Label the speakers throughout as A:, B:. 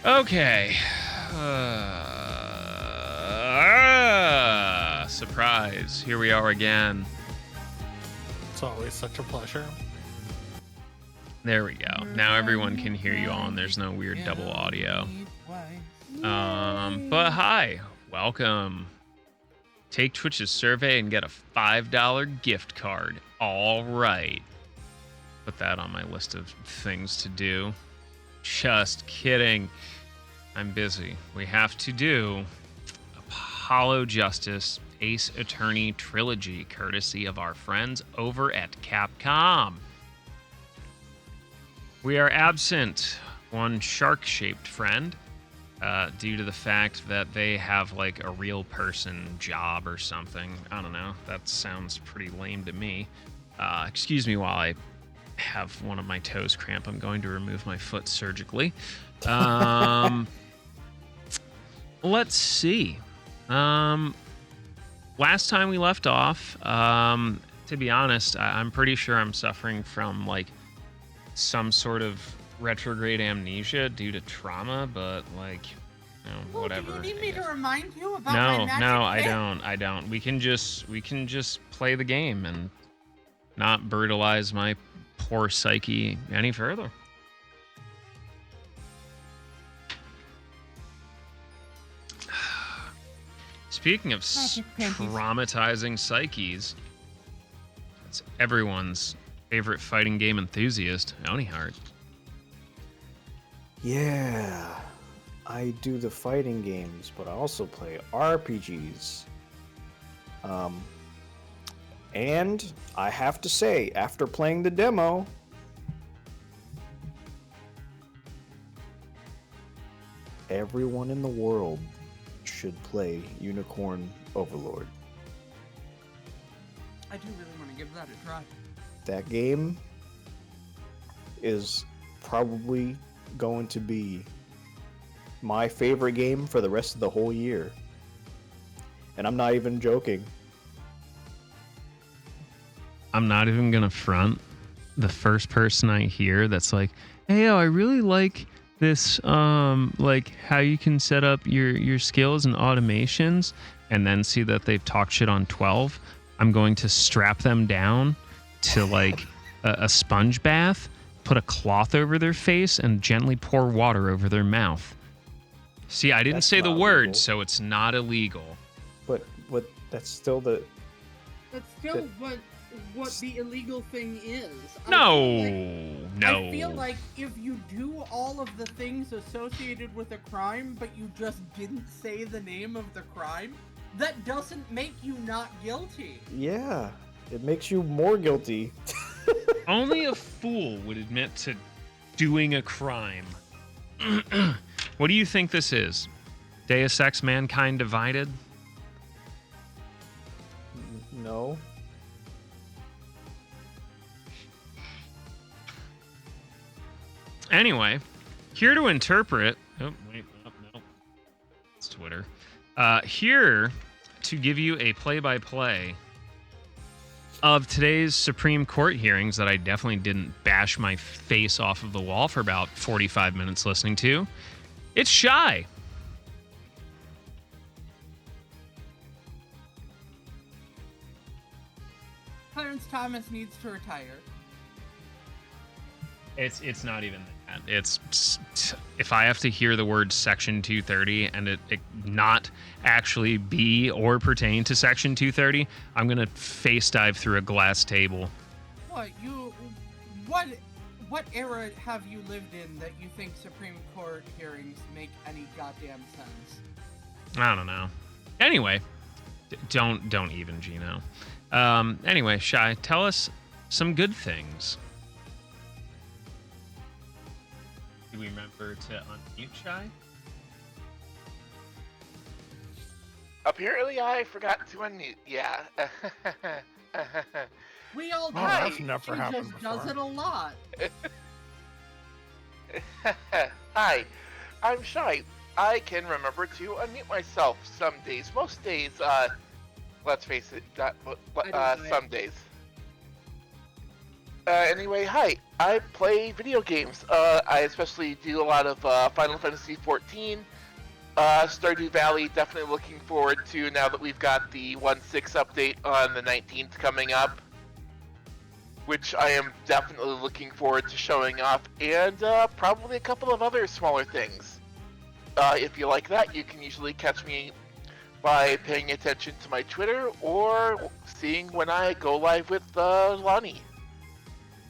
A: Okay. Surprise. Here we are again.
B: It's always such a pleasure.
A: There we go. Now everyone can hear you all and there's no weird double audio. But hi. Welcome. Take Twitch's survey and get a $5 gift card. All right. Put that on my list of things to do. Just kidding. I'm busy. We have to do Apollo Justice Ace Attorney Trilogy, courtesy of our friends over at Capcom. We are absent one shark-shaped friend due to the fact that they have like a real person job or something. I don't know. That sounds pretty lame to me. Excuse me while I have one of my toes cramp. I'm going to remove my foot surgically. Let's see. Last time we left off, to be honest, I'm pretty sure I'm suffering from like some sort of retrograde amnesia due to trauma, but like, you know, whatever.
C: Do you need me to remind you about
A: No,
C: my magic
A: no,
C: pick?
A: I don't. We can just play the game and not brutalize my poor psyche any further. Speaking of traumatizing psyches, that's everyone's favorite fighting game enthusiast, Oniheart.
D: Yeah, I do the fighting games, but I also play RPGs. And I have to say, after playing the demo, everyone in the world should play Unicorn Overlord.
C: I do really want to give that a try.
D: That game is probably going to be my favorite game for the rest of the whole year. And I'm not even joking.
A: I'm not even gonna front. The first person I hear that's like, hey, I really like this, like how you can set up your skills and automations, and then see that they've talked shit on 12. I'm going to strap them down to like a sponge bath, put a cloth over their face, and gently pour water over their mouth. See, I didn't
D: That's
A: say the
D: not
A: word,
D: illegal.
A: so it's not illegal.
D: But that's still the...
C: That's still what the illegal thing is.
A: No.
C: I feel like if you do all of the things associated with a crime, but you just didn't say the name of the crime, that doesn't make you not guilty.
D: Yeah, it makes you more guilty.
A: Only a fool would admit to doing a crime. What do you think this is? Deus Ex Mankind Divided?
D: No.
A: Anyway, here to interpret... Oh, wait. Oh, no. It's Twitter. Here to give you a play-by-play of today's Supreme Court hearings that I definitely didn't bash my face off of the wall for about 45 minutes listening to. It's Shy.
C: Clarence Thomas needs to retire.
A: It's not even that. It's if I have to hear the word Section 230 and it not actually be or pertain to Section 230, I'm gonna face dive through a glass table.
C: What era have you lived in that you think Supreme Court hearings make any goddamn sense?
A: I don't know. Anyway, don't even, Gino. Anyway, Shy, tell us some good things. Do we remember to unmute Shy?
E: Apparently I forgot to unmute, yeah.
C: We all do.
B: That's never
C: She
B: happened
C: just does
B: before.
C: it a lot.
E: Hi, I'm Shy. I can remember to unmute myself some days. Most days, let's face it,
C: I don't
E: some days. Anyway, hi. I play video games. I especially do a lot of Final Fantasy XIV. Stardew Valley, definitely looking forward to now that we've got the 1.6 update on the 19th coming up, which I am definitely looking forward to showing off, and probably a couple of other smaller things. If you like that, you can usually catch me by paying attention to my Twitter or seeing when I go live with Lonnie.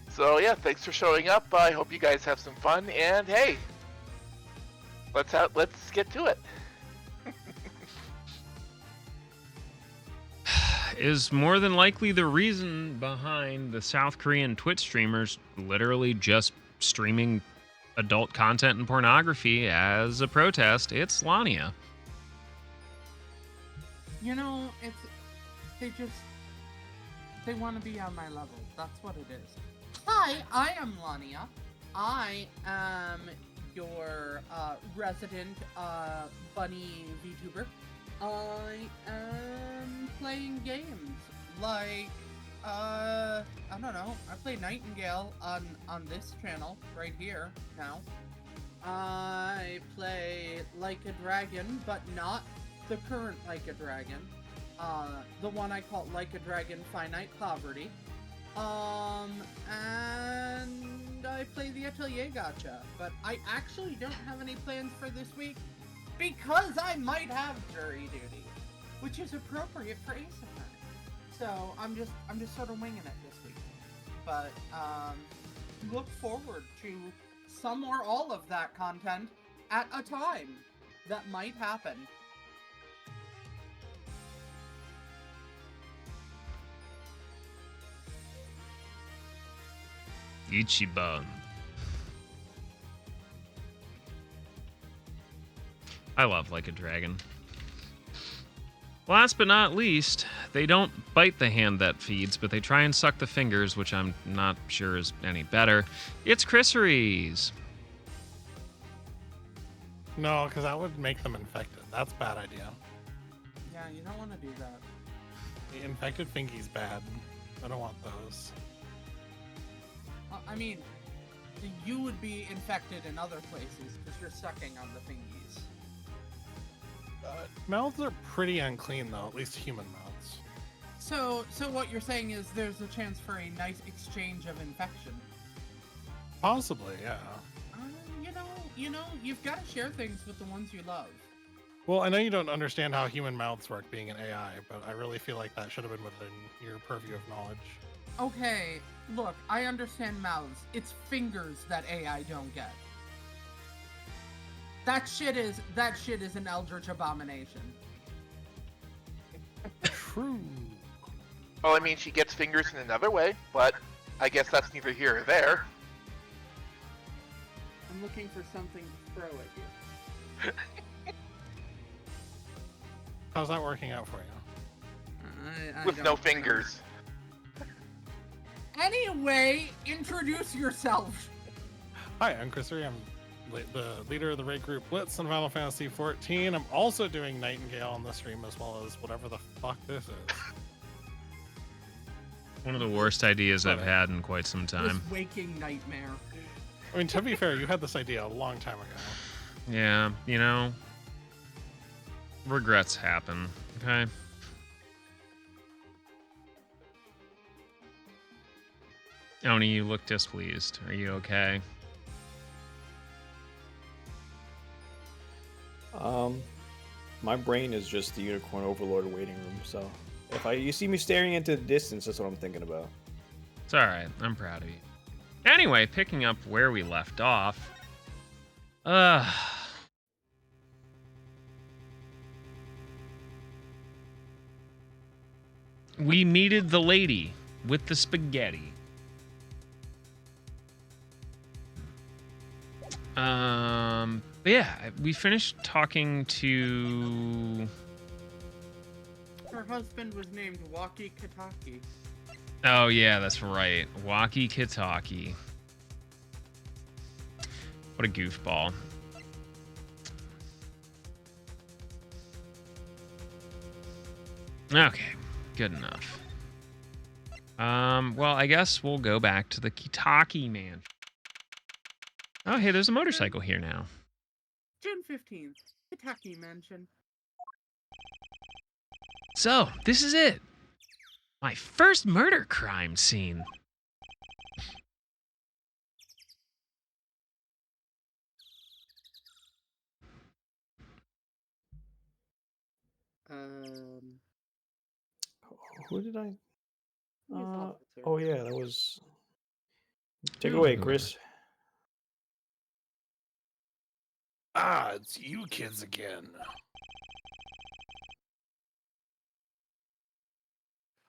E: So yeah, thanks for showing up. I hope you guys have some fun, and hey, let's get to it.
A: Is more than likely the reason behind the South Korean Twitch streamers literally just streaming adult content and pornography as a protest. It's Lania.
C: You know, they want to be on my level. That's what it is. Hi, I am Lania. I am your resident bunny VTuber. I am playing games like I don't know. I play Nightingale on this channel right here now. I play Like a Dragon, but not the current Like a Dragon. The one I call Like a Dragon Finite Poverty. And I play the Atelier Gacha, but I actually don't have any plans for this week because I might have jury duty, which is appropriate for Ace. So I'm just sort of winging it this week. But look forward to some or all of that content at a time that might happen.
A: Ichiban. I love Like a Dragon. Last but not least, they don't bite the hand that feeds, but they try and suck the fingers, which I'm not sure is any better. It's Chrisseries.
B: No, because that would make them infected. That's a bad idea.
C: Yeah, you don't want to do that.
B: The infected fingy's bad. I don't want those.
C: I mean, you would be infected in other places because you're sucking on the fingies.
B: Mouths are pretty unclean, though, at least human mouths.
C: So what you're saying is there's a chance for a nice exchange of infection.
B: Possibly, yeah.
C: You know, you've got to share things with the ones you love.
B: Well, I know you don't understand how human mouths work being an AI, but I really feel like that should have been within your purview of knowledge.
C: Okay, look, I understand mouths. It's fingers that AI don't get. That shit is an eldritch abomination.
B: True.
E: Well, I mean, she gets fingers in another way, but I guess that's neither here or there.
C: I'm looking for something to throw at you.
B: How's that working out for you?
C: I
E: With
C: don't
E: no
C: know.
E: fingers.
C: Anyway, introduce yourself.
B: Hi, I'm Chris Ree. I'm the leader of the raid group Blitz in Final Fantasy XIV. I'm also doing Nightingale on the stream as well as whatever the fuck this is.
A: One of the worst ideas I've had in quite some
C: This
A: time.
C: waking nightmare.
B: I mean, to be fair, you had this idea a long time ago.
A: Yeah, you know, regrets happen, okay? Oni, you look displeased. Are you okay?
D: My brain is just the Unicorn Overlord waiting room, so if you see me staring into the distance, that's what I'm thinking about.
A: It's alright. I'm proud of you. Anyway, picking up where we left off. We meted the lady with the spaghetti. But yeah, we finished talking to...
C: Her husband was named Waki Kataki.
A: Oh yeah, that's right. Waki Kitaki. What a goofball. Okay, good enough. Well, I guess we'll go back to the Kitaki man. Oh, hey, there's a motorcycle here now.
C: June 15th, Kentucky Mansion.
A: So, this is it. My first murder crime scene.
D: Who did I?
C: Police officer.
D: Oh yeah, that was. Take it
A: Ooh.
D: away, Chris.
B: Ah, it's you kids again.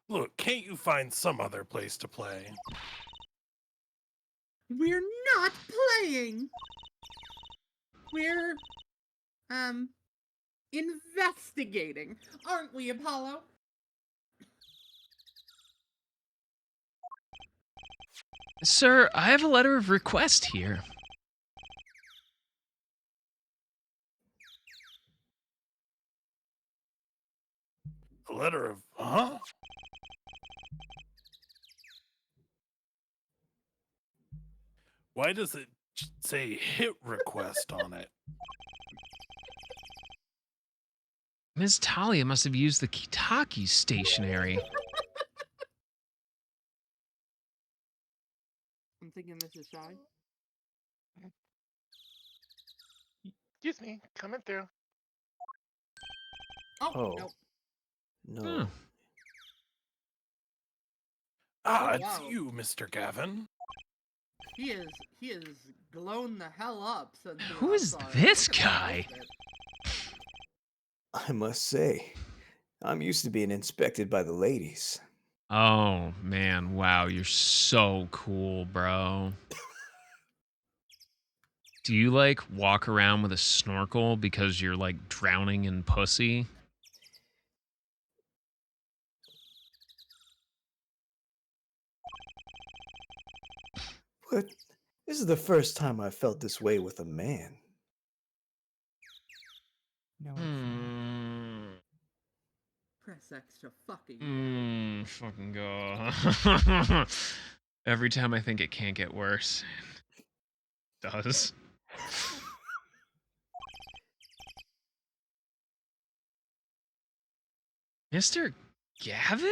B: Look, can't you find some other place to play?
C: We're not playing. We're, investigating, aren't we, Apollo?
A: Sir, I have a letter of request here.
B: A letter of, huh? Why does it say hit request on it?
A: Ms. Talia must have used the Kitaki stationery.
C: I'm thinking this is shy.
E: Excuse me, coming through.
C: Oh, no.
D: No.
B: Ah,
C: Oh,
B: it's
C: wow.
B: you, Mr. Gavin.
C: He is glowing the hell up since we
A: Who
C: last
A: is
C: saw him.
A: this
C: Look at that
A: guy?
C: outfit.
D: I must say, I'm used to being inspected by the ladies.
A: Oh, man. Wow, you're so cool, bro. Do you, like, walk around with a snorkel because you're, like, drowning in pussy?
D: But this is the first time I felt this way with a man.
F: No, it's not.
A: Hmm.
C: Press X to fucking.
A: Fucking go. Every time I think it can't get worse, it does. Mr. Gavin?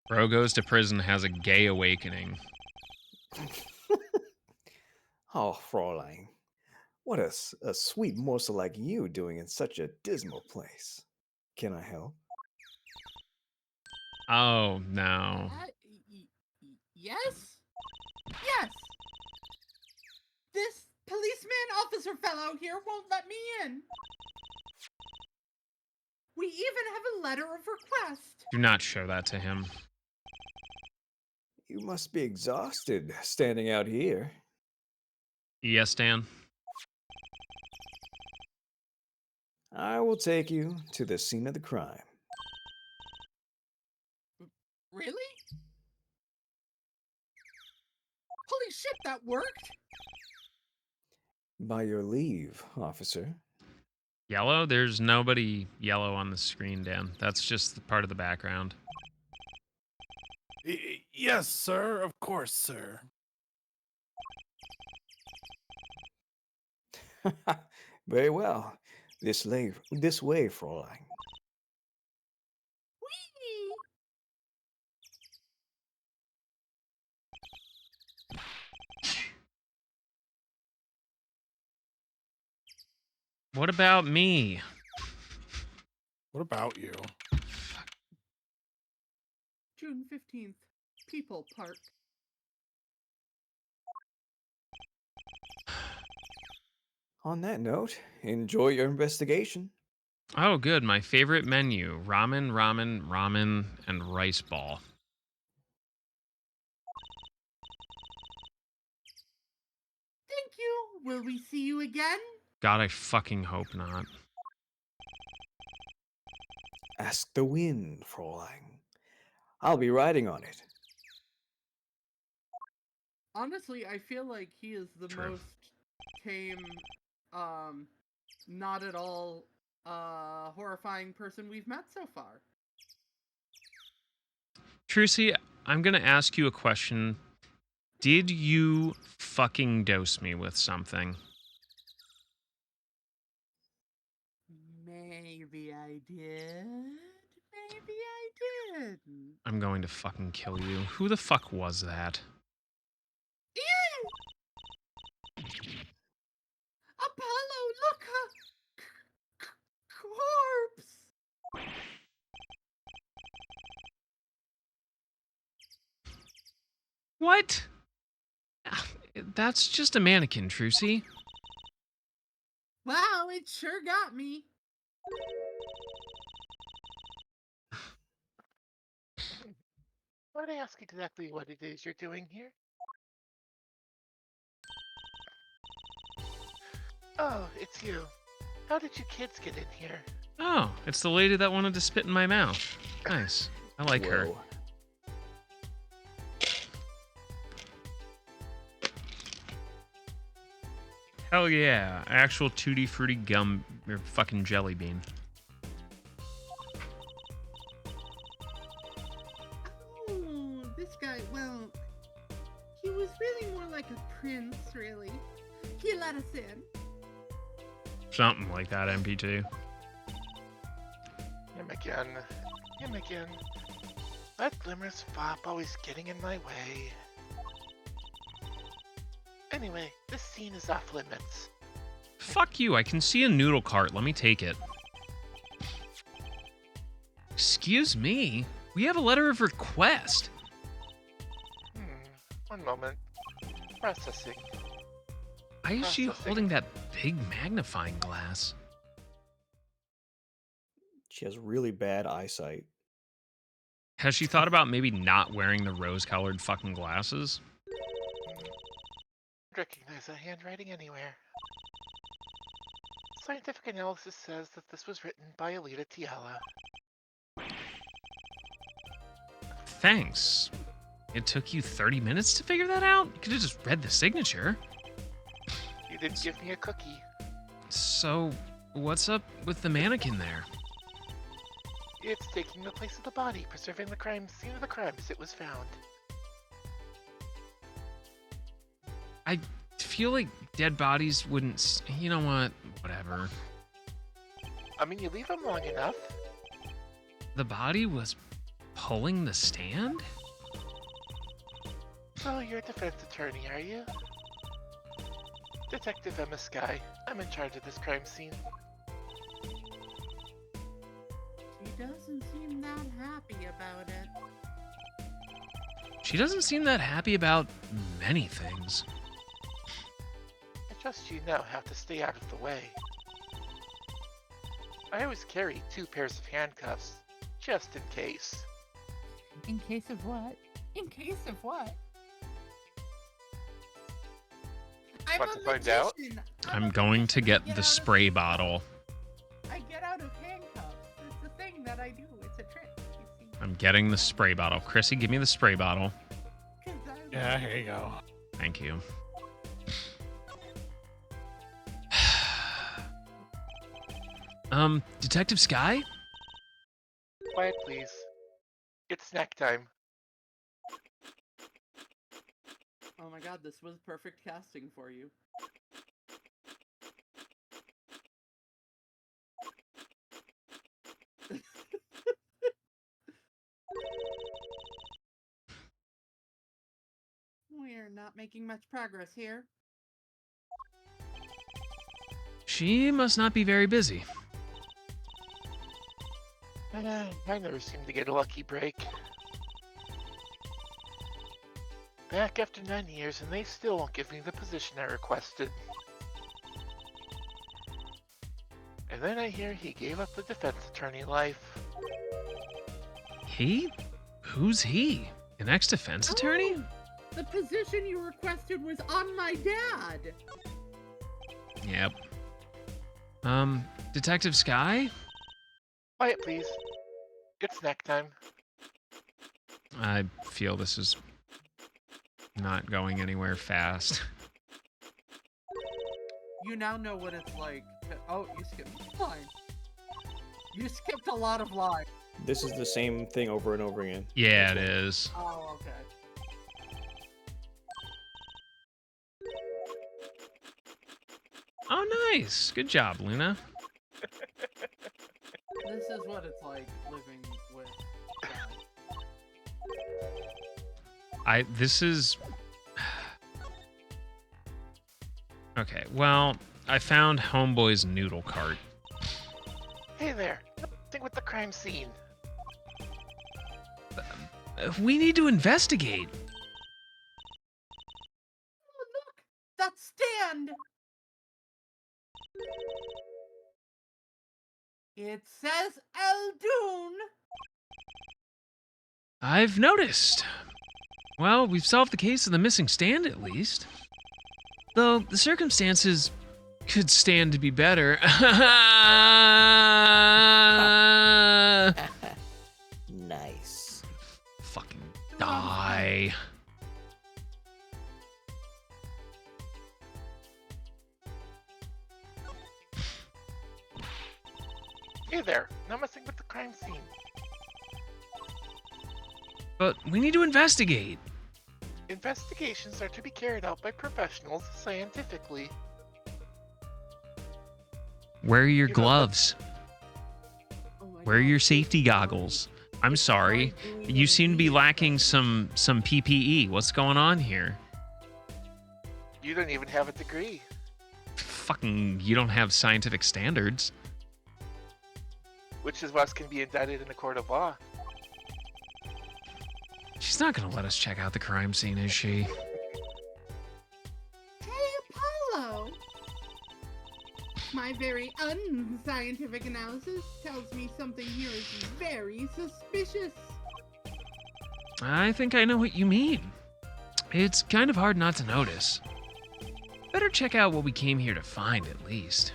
A: Bro goes to prison, has a gay awakening.
D: Oh, Fraulein, what a sweet morsel like you doing in such a dismal place. Can I help?
A: Oh, no.
C: Yes? Yes! This policeman officer fellow here won't let me in. We even have a letter of request.
A: Do not show that to him.
D: You must be exhausted standing out here.
A: Yes, Dan?
D: I will take you to the scene of the crime.
C: Really? Holy shit, that worked?
D: By your leave, officer.
A: Yellow? There's nobody yellow on the screen, Dan. That's just the part of the background.
B: Yes, sir. Of course, sir.
D: Very well. This way, Fraulein.
C: Whee!
A: What about me?
B: What about you?
C: June 15th, People Park.
D: On that note, enjoy your investigation.
A: Oh, good. My favorite menu. Ramen, ramen, ramen, and rice ball.
C: Thank you. Will we see you again?
A: God, I fucking hope not.
D: Ask the wind, Fraulein. I'll be riding on it.
C: Honestly, I feel like he is the
A: True.
C: most tame, not at all horrifying person we've met so far.
A: Trucy, I'm gonna ask you a question. Did you fucking dose me with something?
C: Maybe I did. Maybe I didn't.
A: I'm going to fucking kill you. Who the fuck was that?
C: Apollo, look! Corpse!
A: What? That's just a mannequin, Trucy.
C: Wow, it sure got me.
E: Might I ask exactly what it is you're doing here? Oh, it's you. How did you kids get in here?
A: Oh, it's the lady that wanted to spit in my mouth. Nice. I like her.
D: Whoa.
A: Hell yeah. Actual tutti fruity gum or fucking jelly bean.
C: Oh, this guy, well, he was really more like a prince, really. He let us in.
A: Something like that, MP2.
E: Him again. Him again. That Glimmer's fop always getting in my way. Anyway, this scene is off limits.
A: Fuck you, I can see a noodle cart. Let me take it. Excuse me? We have a letter of request.
E: One moment. Processing.
A: Why is she holding that big magnifying glass?
D: She has really bad eyesight.
A: Has she thought about maybe not wearing the rose-colored fucking glasses?
E: Recognize that handwriting anywhere. Scientific analysis says that this was written by Alita Tiala.
A: Thanks. It took you 30 minutes to figure that out? You could have just read the signature.
E: You didn't give me a cookie.
A: So, what's up with the mannequin there?
E: It's taking the place of the body, preserving the crime scene of the crime as it was found.
A: I feel like dead bodies wouldn't... You know what? Whatever.
E: I mean, you leave them long enough.
A: The body was pulling the stand?
E: So you're a defense attorney, are you? Detective Emma Sky. I'm in charge of this crime scene.
C: She doesn't seem that happy about it.
A: She doesn't seem that happy about many things.
E: I trust you know how to stay out of the way. I always carry 2 pairs of handcuffs, just in case.
C: In case of what? In case of what? I'm
E: Want
C: a
E: to find out?
C: magician.
A: I'm going to get the spray bottle.
C: I get out of handcuffs. It's a thing that I do. It's a trick. You see.
A: I'm getting the spray bottle. Chrissy, give me the spray bottle.
C: 'Cause
B: Yeah, here you go.
A: Thank you. Detective Sky?
E: Quiet, please. It's snack time.
C: Oh my god, this was perfect casting for you. We're not making much progress here.
A: She must not be very busy.
E: I never seem to get a lucky break. Back after 9 years and they still won't give me the position I requested. And then I hear he gave up the defense attorney life.
A: He? Who's he? An ex-defense attorney?
C: Oh, the position you requested was on my dad!
A: Yep. Detective Sky?
E: Quiet, please. It's snack time.
A: I feel this is not going anywhere fast.
C: You now know what it's like to... Oh, you skipped a line. You skipped a lot of lines.
D: This is the same thing over and over again.
A: Yeah, it is.
C: Oh, okay.
A: Oh, nice. Good job, Luna.
C: This is what it's like living with God.
A: This is... Okay, well, I found Homeboy's noodle cart.
E: Hey there, nothing with the crime scene.
A: We need to investigate.
C: Oh, look! That stand! It says Eldoon!
A: I've noticed. Well, we've solved the case of the missing stand, at least. Though the circumstances could stand to be better.
D: Nice.
A: Fucking die.
E: Hey there, not messing with the crime scene.
A: But we need to investigate.
E: Investigations are to be carried out by professionals scientifically.
A: Where are your
E: You know,
A: gloves?
C: Oh my
A: Where are
C: God.
A: your safety goggles? I'm sorry. You seem to be lacking some PPE. What's going on here?
E: You don't even have a degree.
A: Fucking, you don't have scientific standards.
E: Which is what can be indicted in a court of law.
A: She's not gonna let us check out the crime scene, is she?
F: Hey, Apollo! My very unscientific analysis tells me something here is very suspicious.
A: I think I know what you mean. It's kind of hard not to notice. Better check out what we came here to find, at least.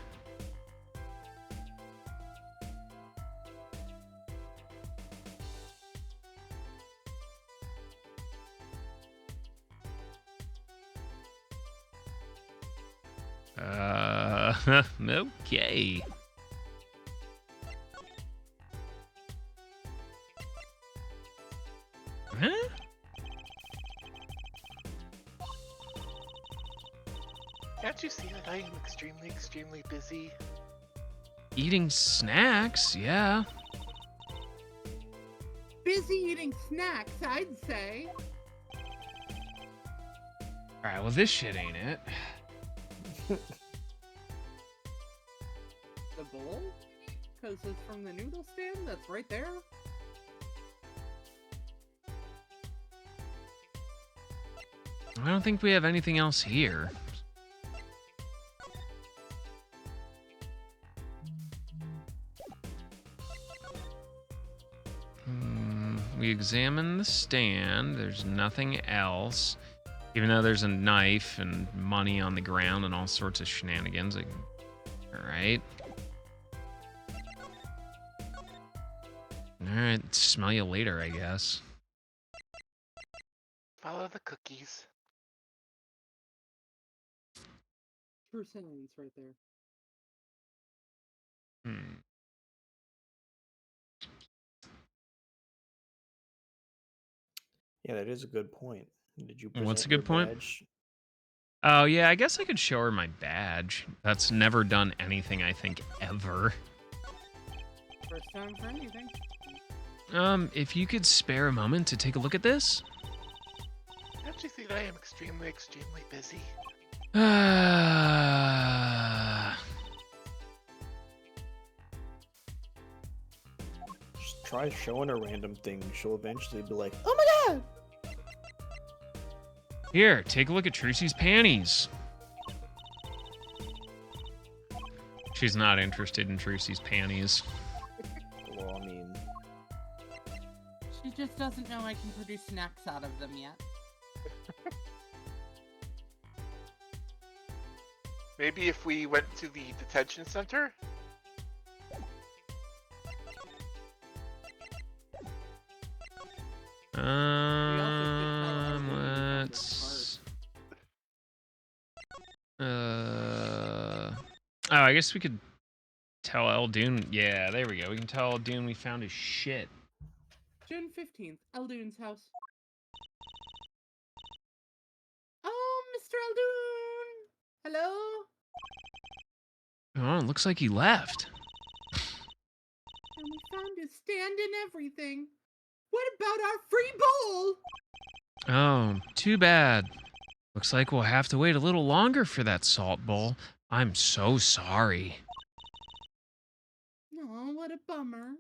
A: Okay. Huh?
E: Can't you see that I am extremely busy?
A: Eating snacks, yeah.
F: Busy eating snacks, I'd say.
A: Alright, well, this shit ain't it.
C: The bowl? Because it's from the noodle stand that's right there.
A: I don't think we have anything else here. We examine the stand. There's nothing else. Even though there's a knife and money on the ground and all sorts of shenanigans. Like, alright. Alright, smell you later, I guess.
E: Follow the cookies.
C: True sentence right there.
A: Hmm.
D: Yeah, that is a good point. Did you present
A: What's a
D: your
A: good point?
D: badge?
A: Oh, yeah, I guess I could show her my badge. That's never done anything, I think, ever.
C: First time for anything.
A: If you could spare a moment to take a look at this?
E: Can't you see that I am extremely busy?
D: Just try showing her random things. She'll eventually be like, "Oh my god!"
A: Here, take a look at Trucy's panties. She's not interested in Trucy's panties.
D: Well, I mean,
C: She just doesn't know I can produce snacks out of them yet.
E: Maybe if we went to the detention center?
A: Let's. Oh, I guess we could tell Eldoon. Yeah, there we go. We can tell Eldoon we found his shit.
C: June 15th, Eldoon's house. Oh, Mr. Eldoon! Hello?
A: Oh, it looks like he left.
F: And we found his stand and everything. What about our free bowl?
A: Oh, too bad. Looks like we'll have to wait a little longer for that salt bowl. I'm so sorry.
F: Oh, what a bummer.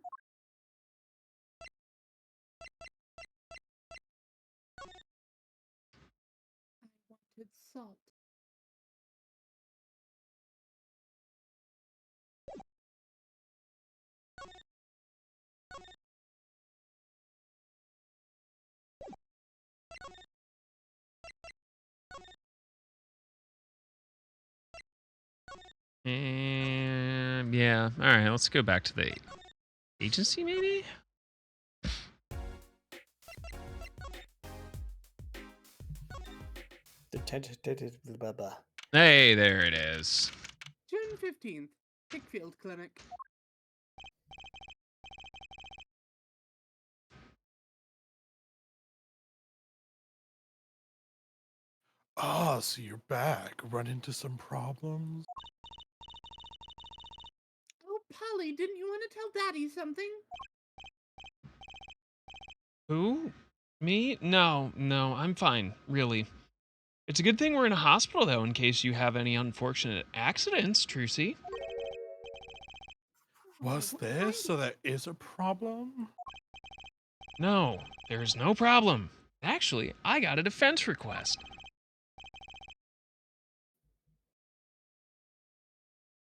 F: I wanted salt.
A: And yeah, all right, let's go back to the agency maybe?
D: Blah, blah.
A: Hey, there it is.
C: June 15th, Hickfield Clinic.
B: Ah, so you're back. Run into some problems?
F: Oh, Polly, didn't you want to tell Daddy something?
A: Who? Me? No, I'm fine, really. It's a good thing we're in a hospital, though, in case you have any unfortunate accidents, Trucy.
B: Was
F: What
B: this?
F: kind
B: So there is a problem?
A: No, there's no problem. Actually, I got a defense request.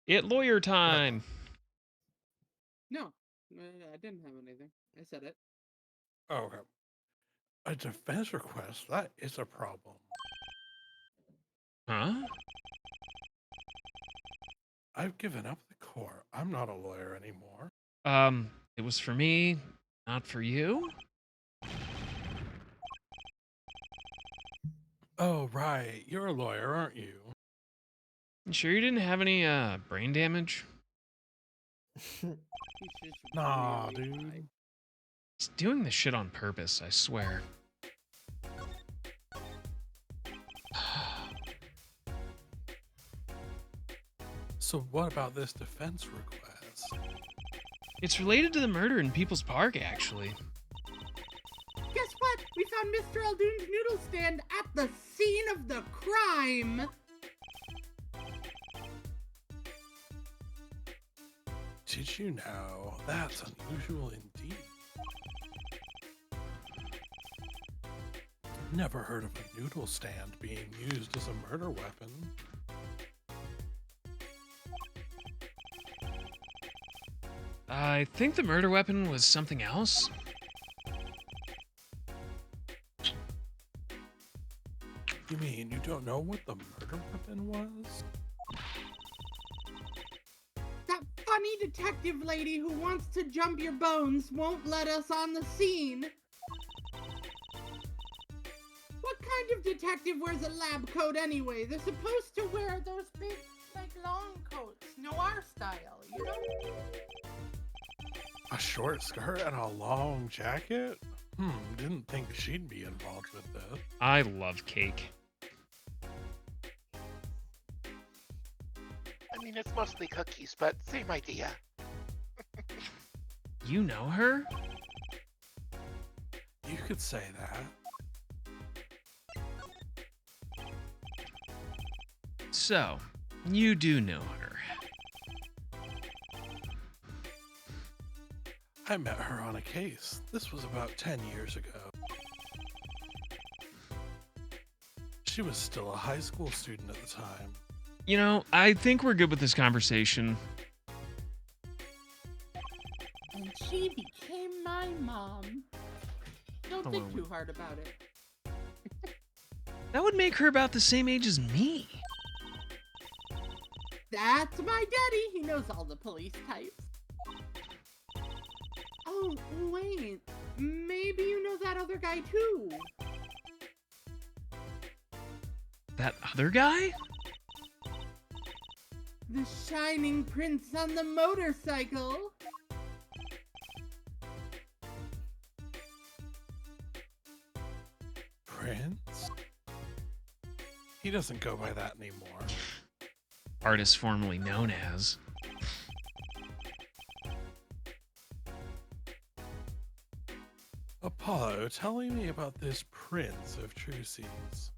A: It lawyer time.
C: No, I didn't have anything. I said it.
B: Oh, okay. A defense request? That is a problem.
A: Huh?
B: I've given up the court. I'm not a lawyer anymore.
A: It was for me, not for you?
B: Oh, right. You're a lawyer, aren't you?
A: You sure you didn't have any, brain damage?
C: He's just
B: Nah,
C: really
B: dude.
C: high.
A: He's doing this shit on purpose, I swear.
B: So what about this defense request?
A: It's related to the murder in People's Park, actually.
F: Guess what? We found Mr. Eldoon's noodle stand at the scene of the crime.
B: Did you know? That's unusual indeed. Never heard of a noodle stand being used as a murder weapon.
A: I think the murder weapon was something else.
B: You mean you don't know what the murder weapon was?
F: That funny detective lady who wants to jump your bones won't let us on the scene. What kind of detective wears a lab coat anyway? They're supposed to wear those big, like, long coats, noir style, you know?
B: A short skirt and a long jacket? Didn't think she'd be involved with this.
A: I love cake.
E: I mean, it's mostly cookies, but same idea.
A: You know her?
B: You could say that.
A: So, you do know her.
B: I met her on a case. This was about 10 years ago. She was still a high school student at the time.
A: You know, I think we're good with this conversation.
F: And she became my mom.
C: Don't
A: Hello.
C: think too hard about it.
A: That would make her about the same age as me.
F: That's my daddy. He knows all the police types. Oh, wait. Maybe you know that other guy too.
A: That other guy?
F: The shining prince on the motorcycle.
B: Prince? He doesn't go by that anymore.
A: Artist formerly known as.
B: Apollo, telling me about this Prince of True Seas.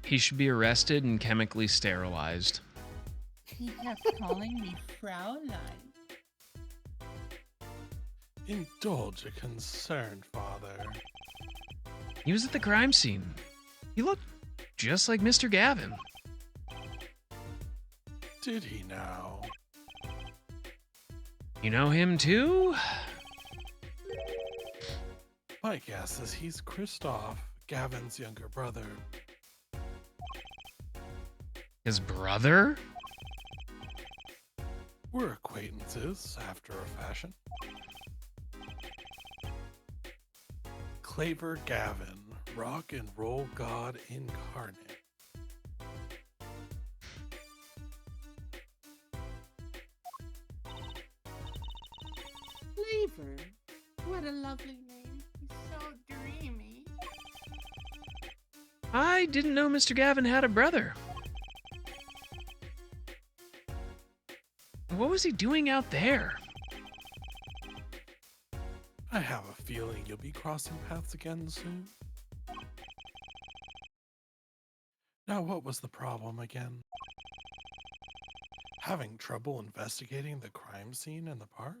A: He should be arrested and chemically sterilized.
C: He kept calling me Fraulein.
B: Indulge a concerned father.
A: He was at the crime scene. He looked just like Mr. Gavin.
B: Did he now?
A: You know him too?
B: My guess is he's Kristoff, Gavin's younger brother.
A: His brother?
B: We're acquaintances, after a fashion. Claver Gavin, rock and roll god incarnate.
F: Flavor. What a lovely name. He's so dreamy.
A: I didn't know Mr. Gavin had a brother. What was he doing out there?
B: I have a feeling you'll be crossing paths again soon. Now, what was the problem again? Having trouble investigating the crime scene in the park?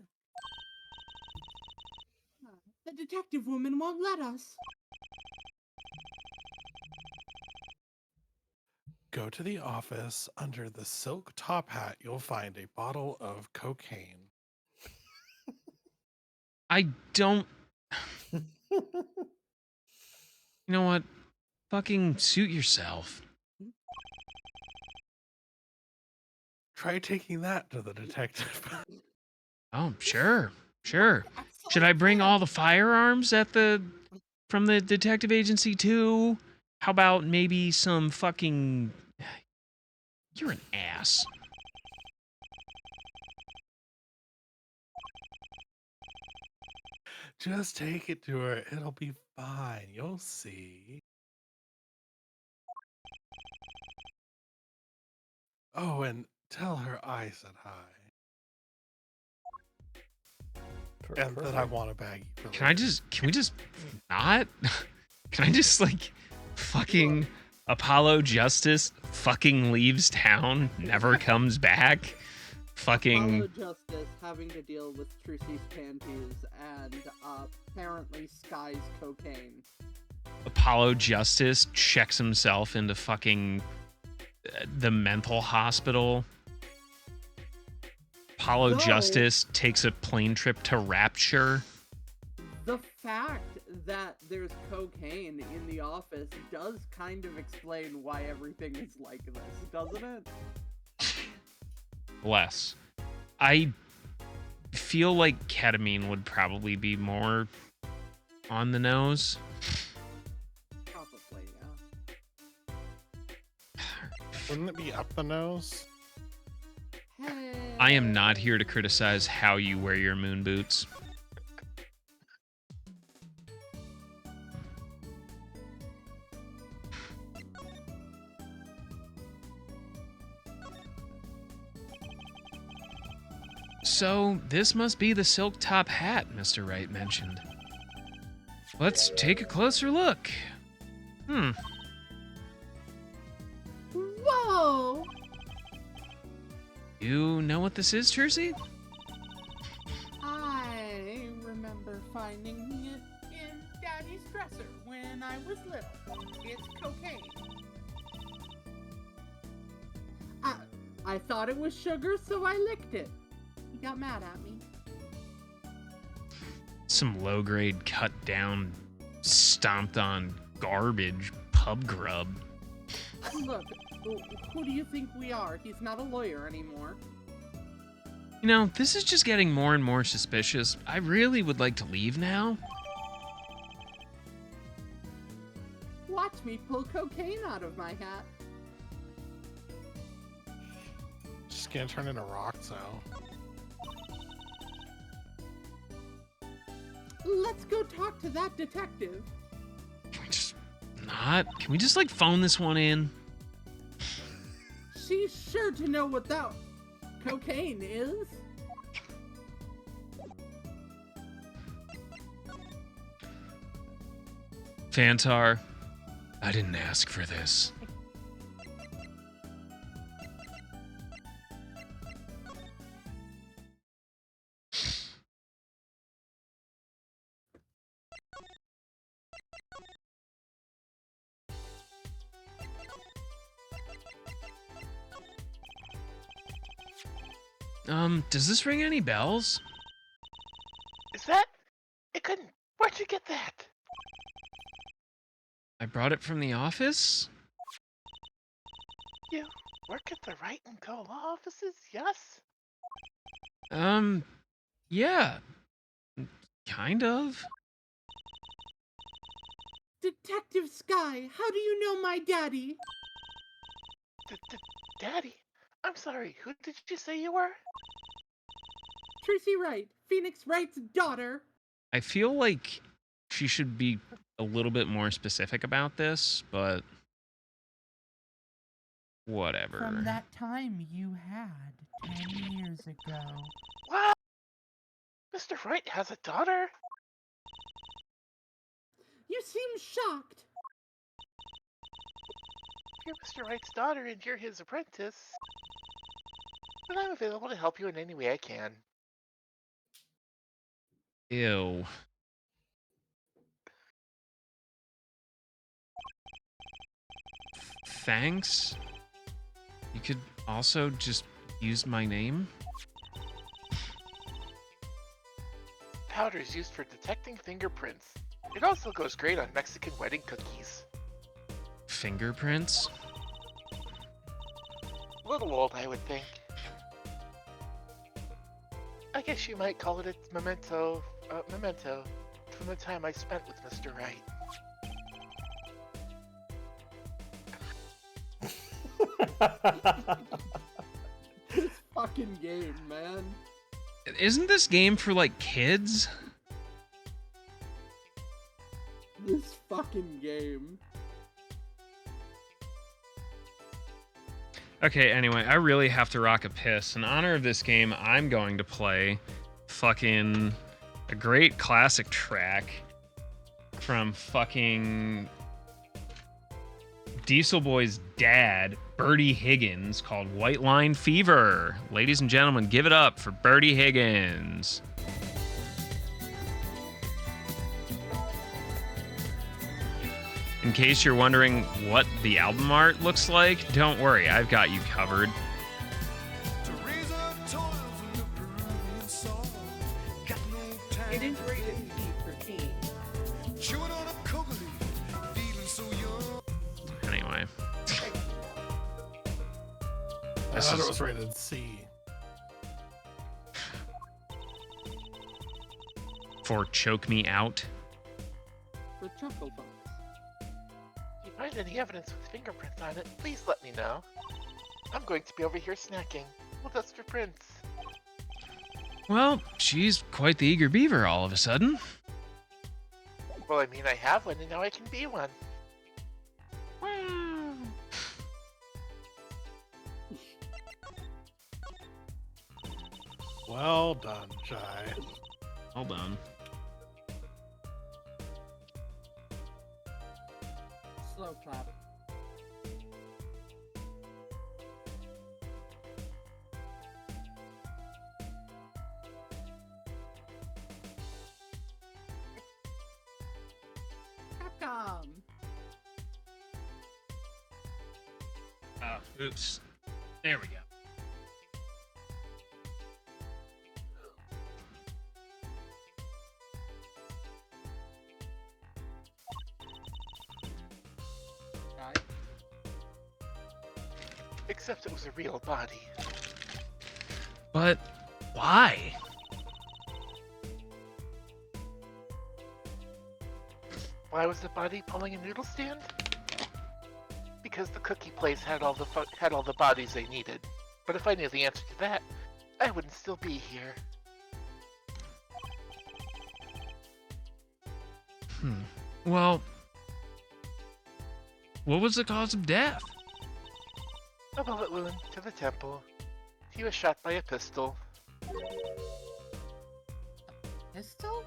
F: The detective woman won't let us.
B: Go to the office. Under the silk top hat, you'll find a bottle of cocaine.
A: I don't... You know what? Fucking suit yourself.
B: Try taking that to the detective.
A: Oh, sure. Sure. Should I bring all the firearms from the detective agency too? How about maybe some fucking... You're an ass.
B: Just take it to her. It'll be fine. You'll see. Oh, and tell her I said hi. And that I want a baggie for
A: Can we just not? Can I just like fucking Apollo Justice fucking leaves town, never comes back? Fucking
C: Apollo Justice having to deal with Trucy's panties and apparently Sky's cocaine.
A: Apollo Justice checks himself into fucking the mental hospital. Apollo Justice takes a plane trip to Rapture.
C: The fact that there's cocaine in the office does kind of explain why everything is like this, doesn't it?
A: Less. I feel like ketamine would probably be more on the nose.
C: Probably, yeah.
B: Wouldn't it be up the nose?
C: Hey.
A: I am not here to criticize how you wear your moon boots. So, this must be the silk top hat Mr. Wright mentioned. Let's take a closer look.
F: Whoa!
C: You know what this is, Jersey?
F: I remember finding it in Daddy's dresser when I was little. It's cocaine. I thought it was sugar, so I licked it. He got mad at me.
A: Some low-grade, cut-down, stomped-on garbage pub grub.
F: Look, who do you think we are? He's not a lawyer anymore.
A: You know, this is just getting more and more suspicious. I really would like to leave now.
F: Watch me pull cocaine out of my hat.
B: can't turn into rock, so.
F: Let's go talk to that detective.
A: Can we just not? Can we just like phone this one in?
F: She's sure to know what that cocaine is.
A: Fantar, I didn't ask for this. Does this ring any bells?
E: Is that? It couldn't. Where'd you get that?
A: I brought it from the office?
E: You work at the Right and Go law offices, yes?
A: Yeah. Kind of.
F: Detective Sky, how do you know my daddy?
E: Daddy? I'm sorry, who did you say you were?
F: Tracy Wright, Phoenix Wright's daughter.
A: I feel like she should be a little bit more specific about this, but whatever.
C: From that time you had 10 years ago.
E: What? Mr. Wright has a daughter?
F: You seem shocked.
E: If you're Mr. Wright's daughter and you're his apprentice, then I'm available to help you in any way I can.
A: Ew. Thanks. You could also just use my name.
E: Powder is used for detecting fingerprints. It also goes great on Mexican wedding cookies.
A: Fingerprints?
E: A little old, I would think. I guess you might call it a memento from the time I spent with Mr. Wright.
F: This fucking game, man.
A: Isn't this game for like kids?
F: This fucking game.
A: Okay, anyway, I really have to rock a piss. In honor of this game, I'm going to play fucking a great classic track from fucking Diesel Boy's dad, Bertie Higgins, called White Line Fever. Ladies and gentlemen, give it up for Bertie Higgins. In case you're wondering what the album art looks like, don't worry, I've got you covered.
C: It is rated P for teen.
A: Anyway.
B: I thought it was rated C.
A: For Choke Me Out.
F: For Chuckle Fox.
E: If you find any evidence with fingerprints on it, please let me know. I'm going to be over here snacking. We'll dust for prints.
A: Well, she's quite the eager beaver all of a sudden.
E: Well, I mean, I have one, and now I can be one.
B: Well done, Jai.
A: Well done.
C: Slow clap.
F: Capcom.
A: Oops. There we go.
E: Except it was a real body.
A: But why?
E: Why was the body pulling a noodle stand? Because the cookie place had all the bodies they needed. But if I knew the answer to that, I wouldn't still be here.
A: Well, what was the cause of death?
E: A bullet wound to the temple. He was shot by a pistol.
C: Pistol?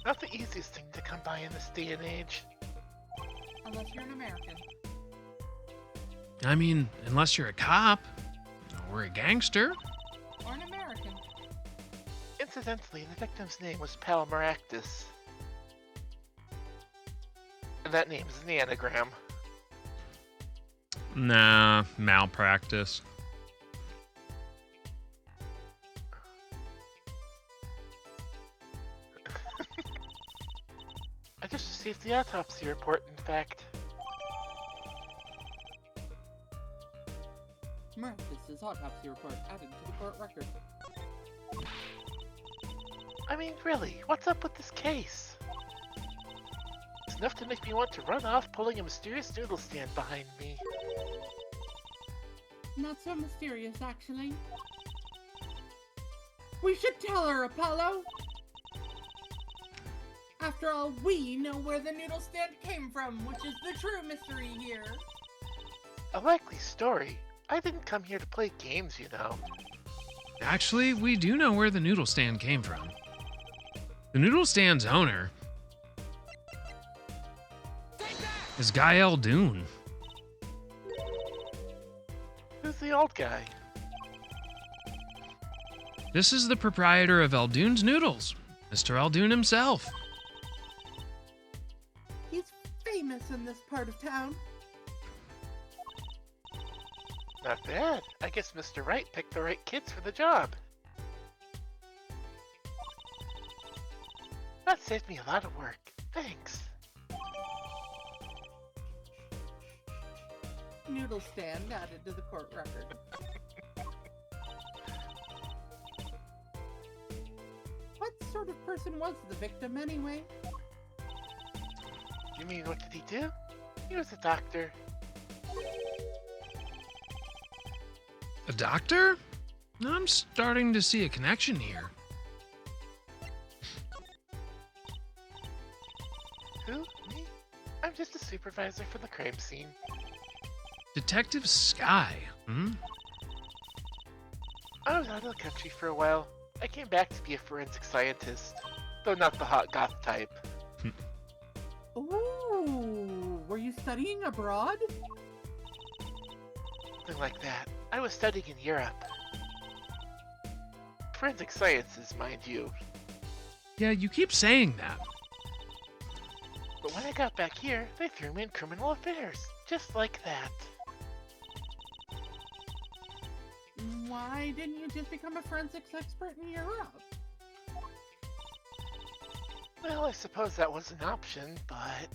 E: Not the easiest thing to come by in this day and age.
C: Unless you're an American.
A: I mean, unless you're a cop or a gangster.
C: Or an American.
E: Incidentally, the victim's name was Pal Maractus. And that name is an anagram.
A: Nah, malpractice.
E: I just received the autopsy report, in fact.
C: Marcus's autopsy report added to the court record.
E: I mean, really, what's up with this case? It's enough to make me want to run off pulling a mysterious noodle stand behind me.
F: Not so mysterious, actually. We should tell her, Apollo! After all, we know where the noodle stand came from, which is the true mystery here.
E: A likely story. I didn't come here to play games, you know.
A: Actually, we do know where the noodle stand came from. The noodle stand's owner is Guy Eldoon.
E: Who's the old guy?
A: This is the proprietor of Eldoon's Noodles, Mr. Eldoon himself.
F: He's famous in this part of town.
E: Not bad. I guess Mr. Wright picked the right kids for the job. That saved me a lot of work. Thanks.
C: Noodle stand added to the court record.
F: What sort of person was the victim, anyway?
E: You mean, what did he do? He was a doctor.
A: A doctor? I'm starting to see a connection here.
E: Who? Me? I'm just a supervisor for the crime scene.
A: Detective Sky, hmm?
E: I was out of the country for a while. I came back to be a forensic scientist, though not the hot goth type.
C: Ooh, were you studying abroad?
E: Something like that. I was studying in Europe. Forensic sciences, mind you.
A: Yeah, you keep saying that.
E: But when I got back here, they threw me in criminal affairs, just like that.
C: Why didn't you just become a forensics expert in Europe?
E: Well, I suppose that was an option, but...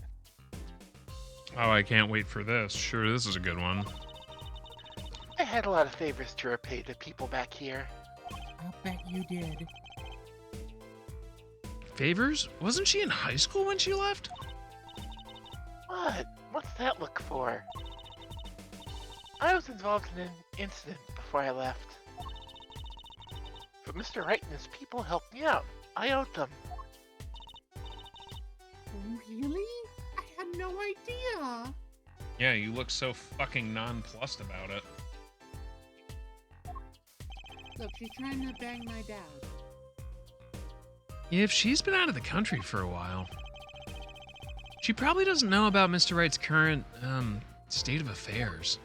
A: Oh, I can't wait for this. Sure, this is a good one.
E: I had a lot of favors to repay to people back here.
C: I'll bet you did.
A: Favors? Wasn't she in high school when she left?
E: What? What's that look for? I was involved in an incident before I left. But Mr. Wright and his people helped me out. I owed them.
F: Really? I had no idea.
A: Yeah, you look so fucking nonplussed about it.
F: Look, she's trying to bang my dad.
A: If she's been out of the country for a while, she probably doesn't know about Mr. Wright's current, state of affairs.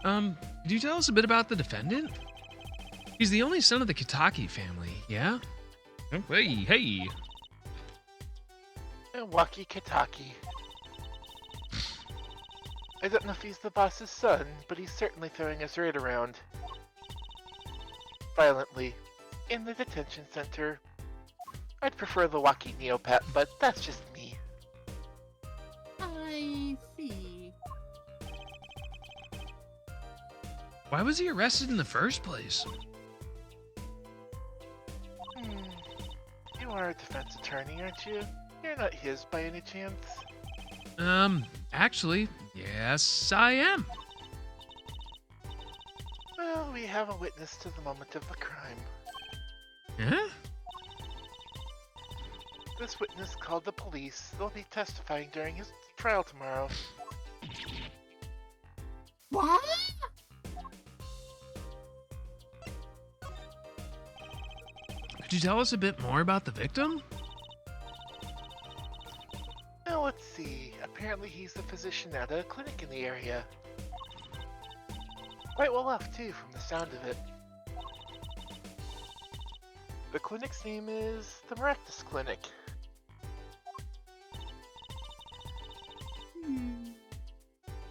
A: Could you tell us a bit about the defendant? He's the only son of the Kitaki family, yeah? Oh, hey.
E: Waki Kitaki. I don't know if he's the boss's son, but he's certainly throwing his weight around. Violently. In the detention center. I'd prefer the Waki Neopet, but that's just me.
F: I see.
A: Why was he arrested in the first place?
E: You are a defense attorney, aren't you? You're not his by any chance.
A: Actually, yes, I am.
E: Well, we have a witness to the moment of the crime.
A: Huh?
E: This witness called the police. They'll be testifying during his trial tomorrow.
F: What?
A: Could you tell us a bit more about the victim?
E: Now, let's see. Apparently he's a physician at a clinic in the area. Quite well off, too, from the sound of it. The clinic's name is the Maractus Clinic.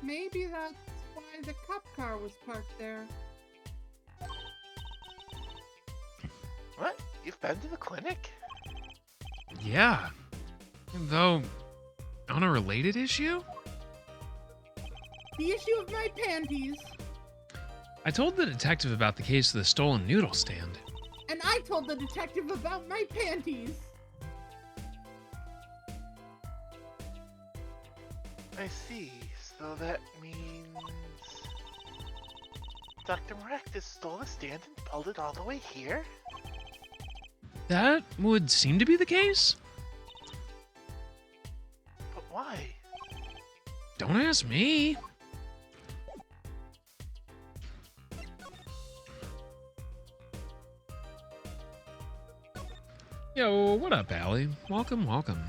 F: Maybe that's why the cop car was parked there.
E: What? You've been to the clinic?
A: Yeah. Though, on a related issue?
F: The issue of my panties.
A: I told the detective about the case of the stolen noodle stand.
F: And I told the detective about my panties.
E: I see. So that means... Dr. Maractus stole the stand and pulled it all the way here?
A: That would seem to be the case.
E: But why?
A: Don't ask me. Yo, what up, Allie? Welcome, welcome.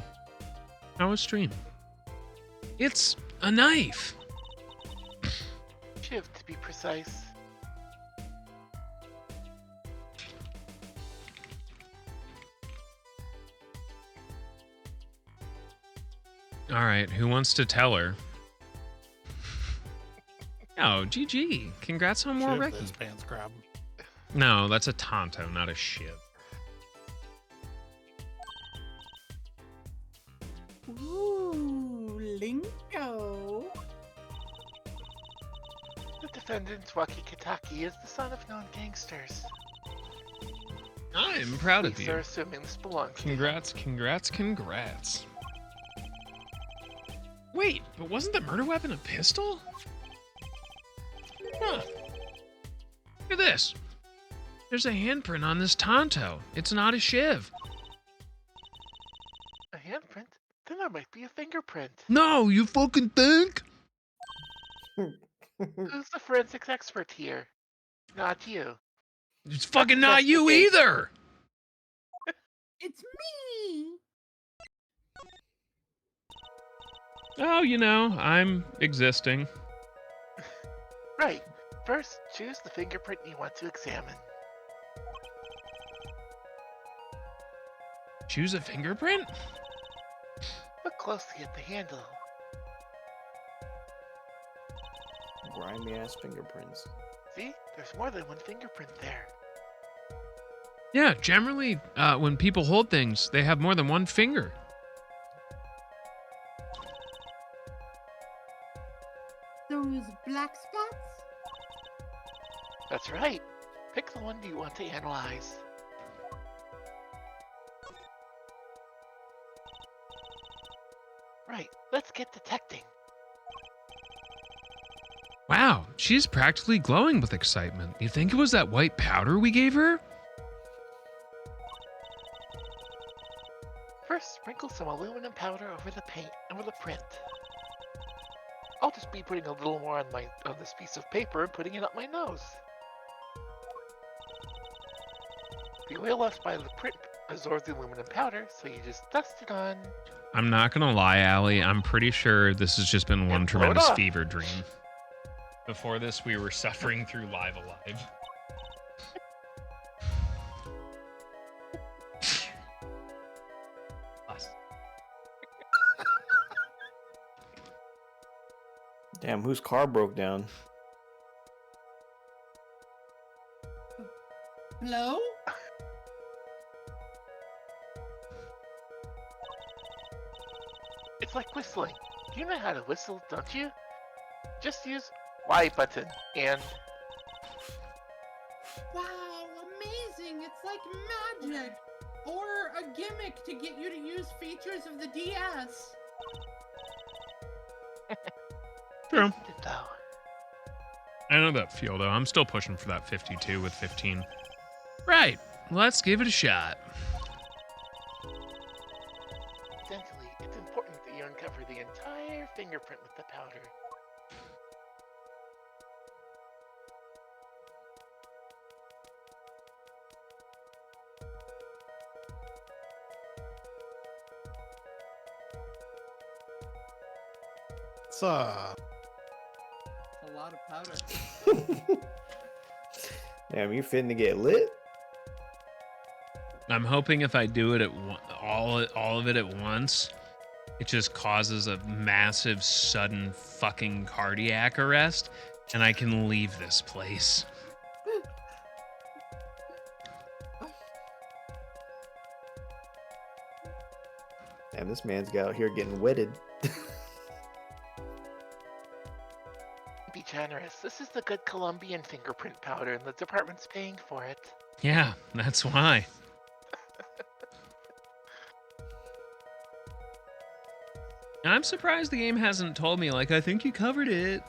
A: How was stream? It's a knife.
E: Shiv, to be precise.
A: All right, who wants to tell her? Oh, GG. Congrats on more
B: Shiv
A: Reki.
B: this pants grab.
A: No, that's a Tonto, not a Shiv.
F: Ooh, Linko.
E: The defendant, Waki Kitaki, is the son of known gangsters.
A: I'm proud of
E: Police
A: you.
E: are assuming this belongs to him.
A: Congrats, congrats, congrats. Wait, but wasn't the murder weapon a pistol? Huh. Look at this. There's a handprint on this Tonto. It's not a Shiv.
E: A handprint? Then there might be a fingerprint.
A: No, you fucking think?
E: Who's the forensics expert here? Not you.
A: It's fucking not you either.
F: It's me.
A: Oh, you know, I'm existing.
E: Right. First, choose the fingerprint you want to examine.
A: Choose a fingerprint?
E: Look closely at the handle.
D: Grimy ass fingerprints.
E: See? There's more than one fingerprint there.
A: Yeah, generally, when people hold things, they have more than one finger.
F: Those black spots?
E: That's right. Pick the one you want to analyze. Right, let's get detecting.
A: Wow, she's practically glowing with excitement. You think it was that white powder we gave her?
E: First, sprinkle some aluminum powder over the paint, over the print. I'll just be putting a little more on this piece of paper and putting it up my nose. The oil left by the print absorbs the aluminum powder, so you just dust it on.
A: I'm not gonna lie, Allie. I'm pretty sure this has just been one
E: And blow it
A: tremendous
E: off.
A: fever dream. Before this, we were suffering through Live Alive. Us.
D: Damn, whose car broke down?
F: Hello?
E: It's like whistling. You know how to whistle, don't you? Just use Y button and
F: Wow, amazing! It's like magic! Or a gimmick to get you to use features of the DS.
A: True.
E: Isn't it, though?
A: I know that feel, though. I'm still pushing for that 52 with 15. Right. Let's give it a shot.
E: Incidentally, it's important that you uncover the entire fingerprint with the powder.
B: It's
C: A lot of powder.
D: Damn, you finna get lit?
A: I'm hoping if I do it at all of it at once, it just causes a massive sudden fucking cardiac arrest, and I can leave this place.
D: Damn, this man's out here getting wetted.
E: Be generous. This is the good Colombian fingerprint powder, and the department's paying for it.
A: Yeah, that's why. I'm surprised the game hasn't told me, like, I think you covered it.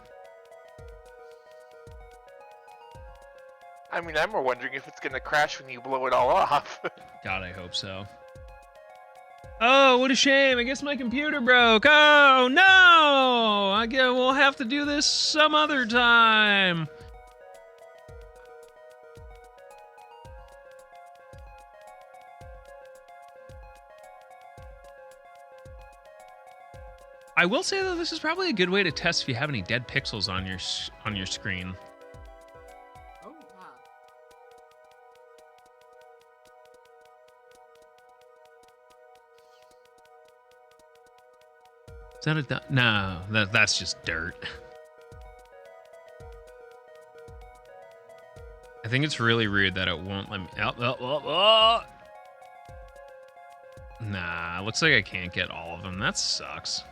E: I mean, I'm more wondering if it's gonna crash when you blow it all off.
A: God, I hope so. Oh, what a shame. I guess my computer broke. Oh, no! I guess we'll have to do this some other time. I will say, though, this is probably a good way to test if you have any dead pixels on your screen.
C: Oh, wow.
A: Is that a... No, that's just dirt. I think it's really weird that it won't let me... Oh. Nah, looks like I can't get all of them. That sucks.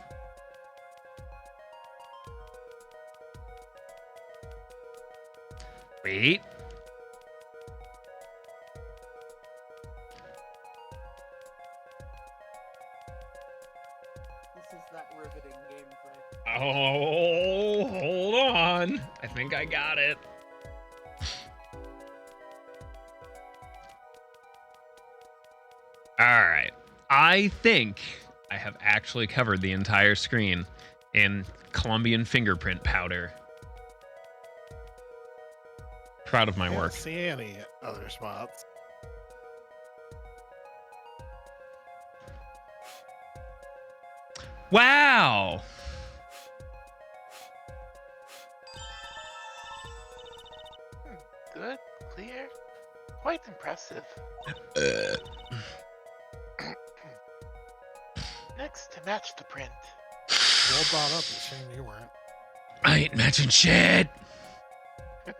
A: Wait.
C: This is that riveting gameplay.
A: Oh, hold on. I think I got it. All right. I think I have actually covered the entire screen in Colombian fingerprint powder. Proud of my
B: Can't
A: work.
B: see any other spots.
A: Wow.
E: Good, clear, quite impressive. Next, to match the print.
B: Well brought up. It's a shame you weren't.
A: I ain't matching shit.
E: The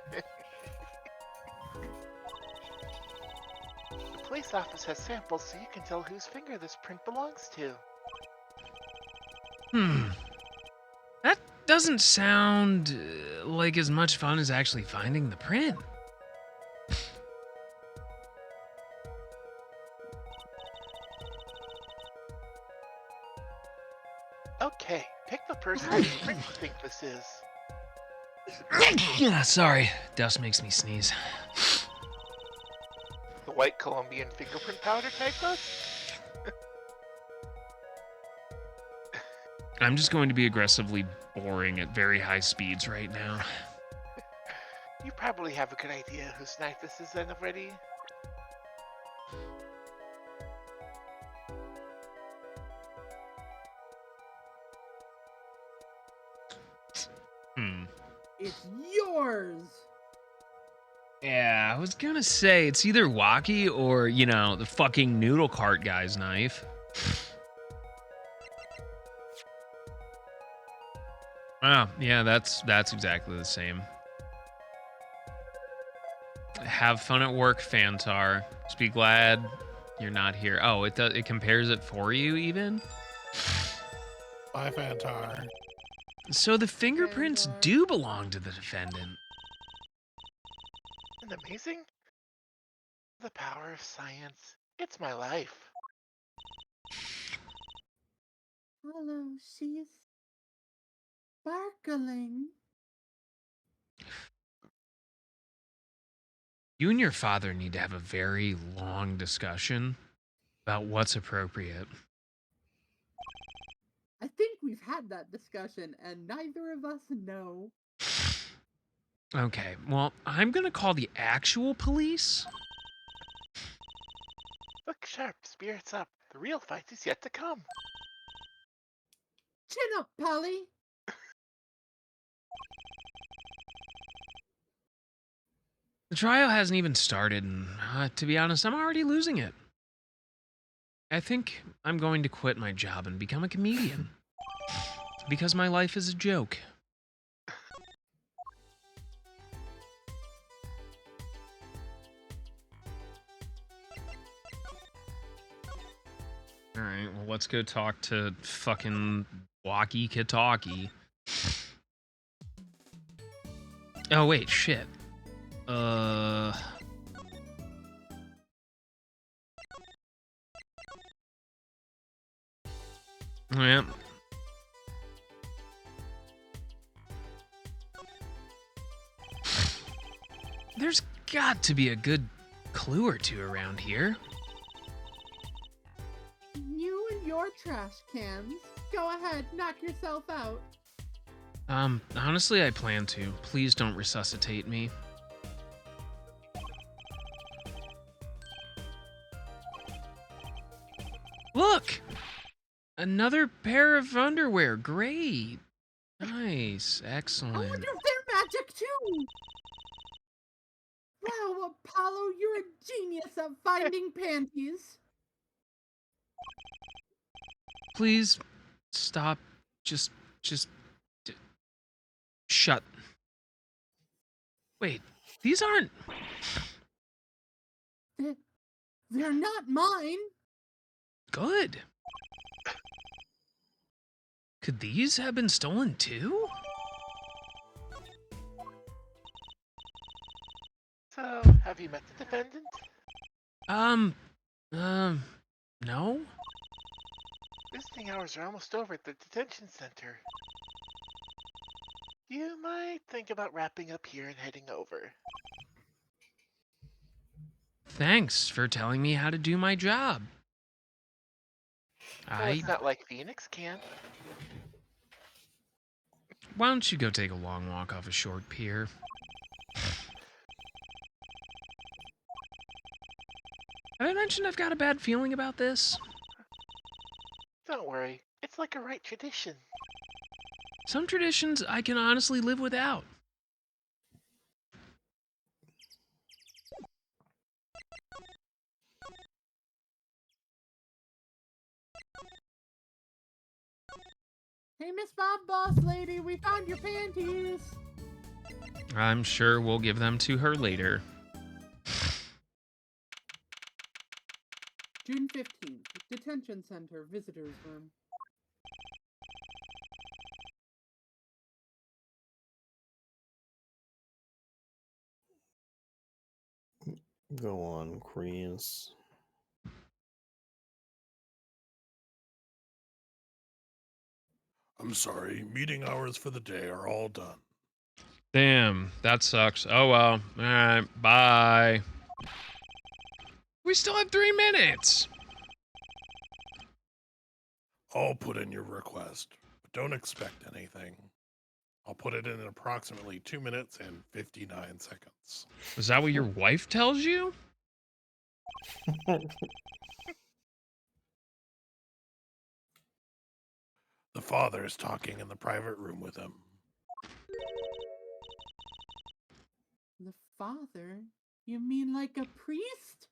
E: police office has samples so you can tell whose finger this print belongs to.
A: That doesn't sound like as much fun as actually finding the print.
E: Okay, pick the person whose print you think this is.
A: Yeah, sorry. Dust makes me sneeze.
E: The white Colombian fingerprint powder type us?
A: I'm just going to be aggressively boring at very high speeds right now.
E: You probably have a good idea whose knife this is then already.
C: It's yours!
A: Yeah, I was gonna say it's either Wacky or, the fucking noodle cart guy's knife. Oh, yeah, that's exactly the same. Have fun at work, Fantar. Just be glad you're not here. Oh, it compares it for you even?
B: Bye, Fantar.
A: So the fingerprints
C: Fantar.
A: do belong to the defendant.
E: Isn't it amazing? The power of science. It's my life.
C: Hello, she's
F: Sparkling.
A: You and your father need to have a very long discussion about what's appropriate.
C: I think we've had that discussion, and neither of us know.
A: Okay, well, I'm gonna call the actual police.
E: Look sharp, spirits up. The real fight is yet to come.
F: Chin up, Polly.
A: The trial hasn't even started, and to be honest, I'm already losing it. I think I'm going to quit my job and become a comedian. Because my life is a joke. Alright, well, let's go talk to fucking walkie-talkie. Oh, wait, shit. Yeah. There's got to be a good clue or two around here.
F: You and your trash cans. Go ahead, knock yourself out.
A: Honestly, I plan to. Please don't resuscitate me. Look! Another pair of underwear. Great. Nice.
F: I
A: Excellent.
F: wonder if they're magic too. Wow, Apollo, you're a genius at finding panties.
A: Please stop. Just shut. Wait, these aren't.
F: They're not mine.
A: Good. Could these have been stolen too?
E: So, have you met the defendant?
A: No?
E: Visiting hours are almost over at the detention center. You might think about wrapping up here and heading over.
A: Thanks for telling me how to do my job.
E: Well, it's not like Phoenix can.
A: Why don't you go take a long walk off a short pier? Have I mentioned I've got a bad feeling about this?
E: Don't worry, it's like a right tradition.
A: Some traditions I can honestly live without.
F: Hey, Miss Bob Boss Lady, we found your panties.
A: I'm sure we'll give them to her later.
C: June 15th, Detention Center, Visitors Room.
D: Go on, Chris.
B: I'm sorry, meeting hours for the day are all done.
A: Damn, that sucks. Oh well. Alright, bye. We still have 3 minutes.
B: I'll put in your request, but don't expect anything. I'll put it in approximately 2 minutes and 59 seconds.
A: Is that what your wife tells you?
B: The father is talking in the private room with him.
C: The father? You mean like a priest?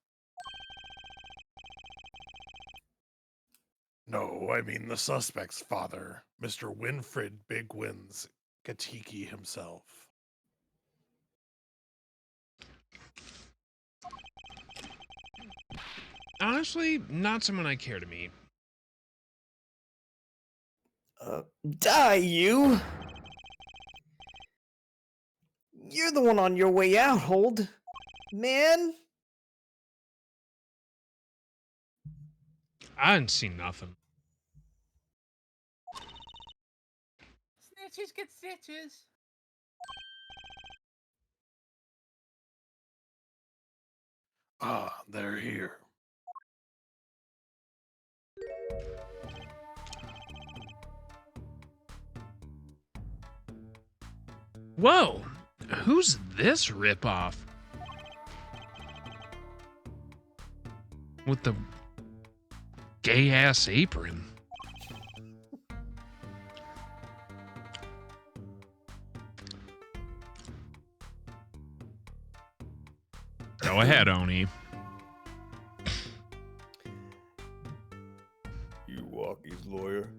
B: No, I mean the suspect's father, Mr. Winfred Big Wins Katiki himself.
A: Honestly, not someone I care to meet.
D: Die, you! You're the one on your way out, Hold. Man!
A: I didn't see nothing.
C: Stitches get stitches.
B: Ah, they're here.
A: Whoa! Who's this ripoff? With the gay ass apron. Go ahead, Oni.
D: You Walkie's lawyer?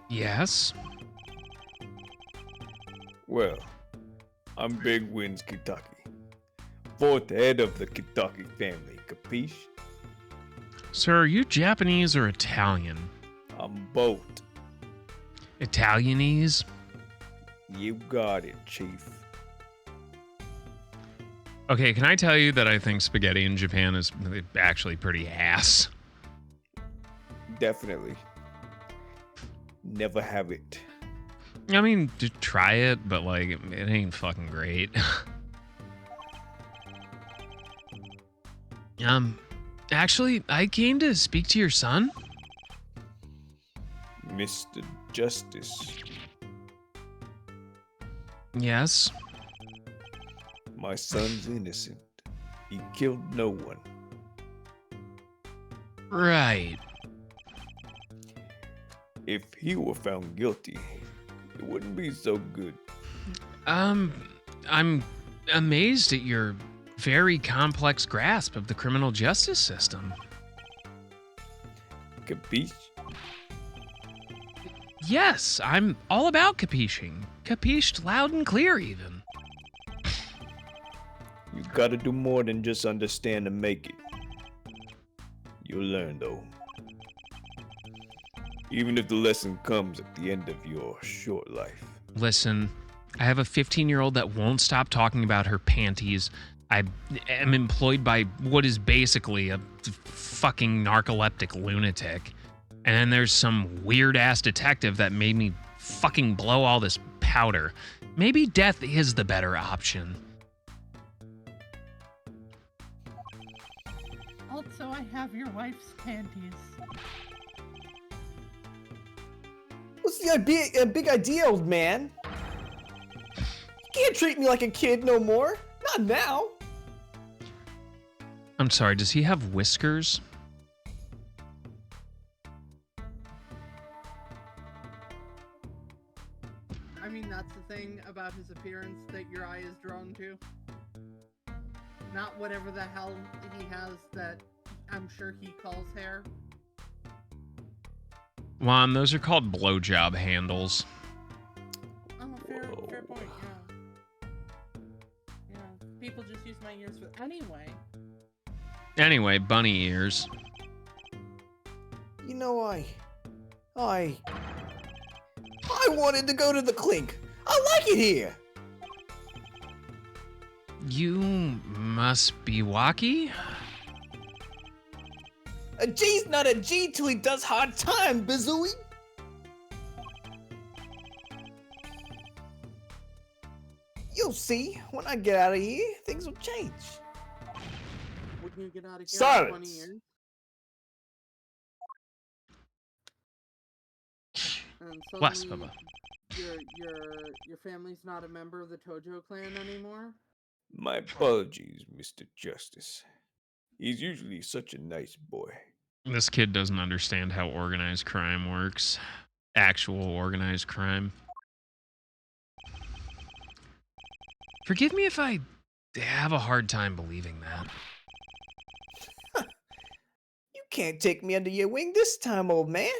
A: Yes?
D: Well, I'm Big Wins Kentucky. Fourth head of the Kentucky family, capiche?
A: Sir, are you Japanese or Italian?
D: I'm both.
A: Italianese?
D: You got it, Chief.
A: Okay, can I tell you that I think spaghetti in Japan is actually pretty ass?
D: Definitely. Never have it.
A: I mean, try it, but like, it ain't fucking great. Actually, I came to speak to your son.
D: Mr. Justice,
A: Yes.
D: my son's innocent. He killed no one.
A: Right.
D: If he were found guilty, it wouldn't be so good.
A: I'm amazed at your very complex grasp of the criminal justice system.
D: Capiche?
A: Yes, I'm all about capiching. Capished loud and clear, even.
D: You gotta do more than just understand and make it. You'll learn, though. Even if the lesson comes at the end of your short life.
A: Listen, I have a 15-year-old that won't stop talking about her panties. I am employed by what is basically a fucking narcoleptic lunatic. And then there's some weird-ass detective that made me fucking blow all this powder. Maybe death is the better option.
C: Also, I have your wife's panties.
D: What's the big idea, old man? You can't treat me like a kid no more. Not now.
A: I'm sorry, does he have whiskers?
C: I mean, that's the thing about his appearance that your eye is drawn to. Not whatever the hell he has that I'm sure he calls hair.
A: Juan, those are called blowjob handles.
C: Oh, fair point, yeah. Yeah, people just use my ears for...
A: Anyway, bunny ears.
D: You know, I wanted to go to the clink. I like it here.
A: You must be Waki?
D: A G's not a G till he does hard time, Bazooey. You'll see, when I get out of here, things will change.
C: Wouldn't you get out of here
D: Silence.
C: in 20 years? And
A: Bless,
C: suddenly
A: Bubba.
C: your family's not a member of the Tojo clan anymore?
D: My apologies, Mr. Justice. He's usually such a nice boy.
A: This kid doesn't understand how organized crime works. Actual organized crime. Forgive me if I have a hard time believing that.
D: You can't take me under your wing this time, old man.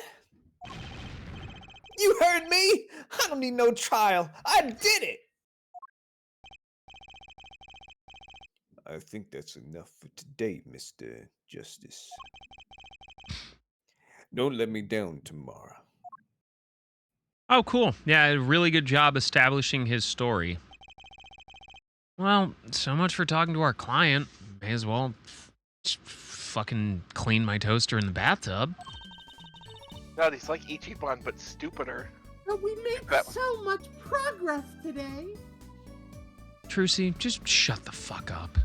D: You heard me? I don't need no trial. I did it. I think that's enough for today, Mr. Justice. Don't let me down tomorrow.
A: Oh, cool. Yeah, a really good job establishing his story. Well, so much for talking to our client. May as well fucking clean my toaster in the bathtub.
E: God, he's like Ichiban, but stupider.
F: But we made
E: That-
F: so much progress today.
A: Trucy, just shut the fuck up.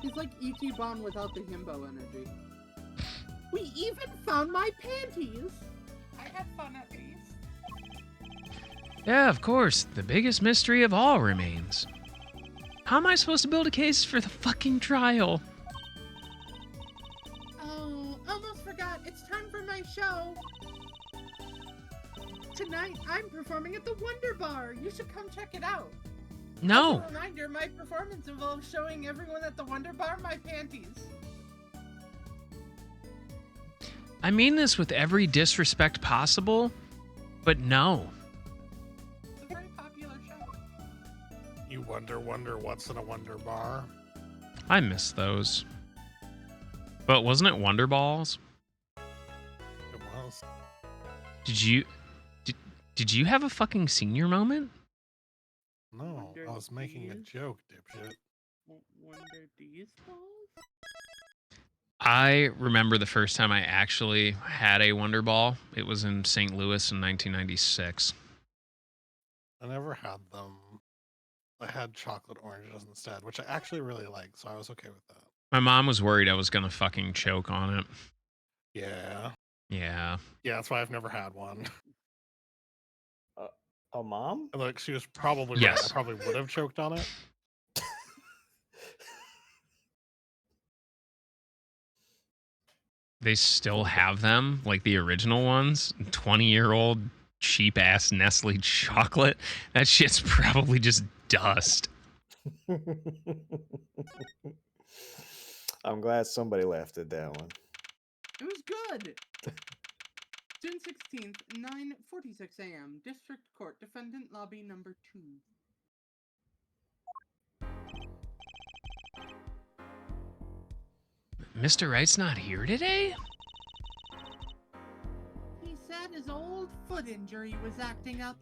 C: He's like Ichiban without the himbo energy.
F: We even found my panties.
C: I had fun at least.
A: Yeah, of course. The biggest mystery of all remains. How am I supposed to build a case for the fucking trial?
F: Oh, almost forgot. It's time for my show. Tonight, I'm performing at the Wonder Bar. You should come check it out.
A: No.
F: As a reminder, my performance involves showing everyone at the Wonder Bar my panties.
A: I mean this with every disrespect possible, but no.
C: It's a very popular show.
B: You wonder what's in a Wonder Bar.
A: I miss those. But wasn't it Wonder Balls?
B: It was.
A: Did you have a fucking senior moment?
B: No, I was making a joke, dipshit.
C: Wonder these balls?
A: I remember the first time I actually had a Wonder Ball. It was in St. Louis in 1996.
B: I never had them. I had chocolate oranges instead, which I actually really like, so I was okay with that.
A: My mom was worried I was gonna fucking choke on it.
B: Yeah.
A: Yeah.
B: Yeah, that's why I've never had one.
D: A mom?
B: Look, she was probably
A: Yes.
B: right. I probably would have choked on it.
A: They still have them, like the original ones. 20-year-old cheap ass Nestle chocolate. That shit's probably just dust.
D: I'm glad somebody laughed at that one.
C: It was good. June 16th, 9:46 a.m. District Court, Defendant Lobby Number 2.
A: Mr. Wright's not here today?
F: He said his old foot injury was acting up.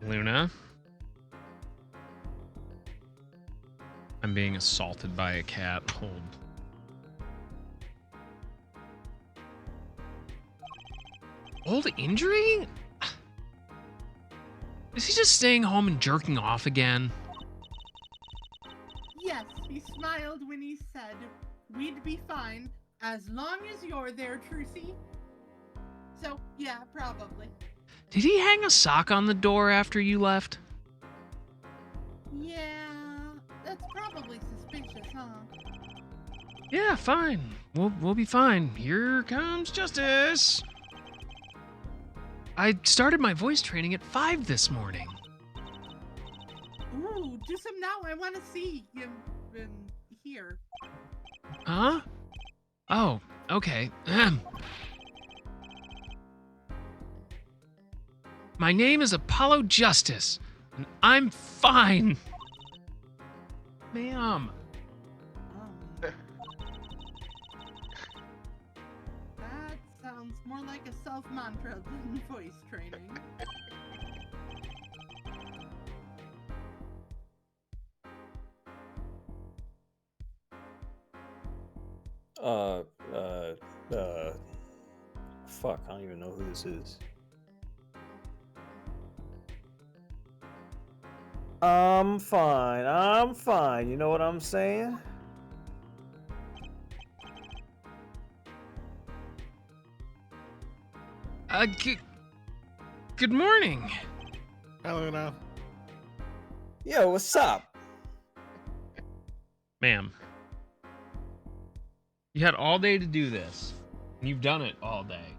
A: Luna? I'm being assaulted by a cat. Hold. Old injury? Is he just staying home and jerking off again?
F: Yes, he smiled when he said, "We'd be fine as long as you're there, Trucy." So, yeah, probably.
A: Did he hang a sock on the door after you left?
F: Yeah, that's probably suspicious, huh?
A: Yeah, fine. We'll be fine. Here comes justice. I started my voice training at 5 this morning.
F: Ooh, do some now. I want to see him here.
A: Huh? Oh, okay. Ahem. My name is Apollo Justice, and I'm fine. Ma'am.
C: That sounds more like a self-mantra than voice training.
D: Fuck, I don't even know who this is. I'm fine. You know what I'm saying?
A: Good morning.
B: Hi, Luna.
D: Yo, what's up?
A: Ma'am. You had all day to do this, and you've done it all day.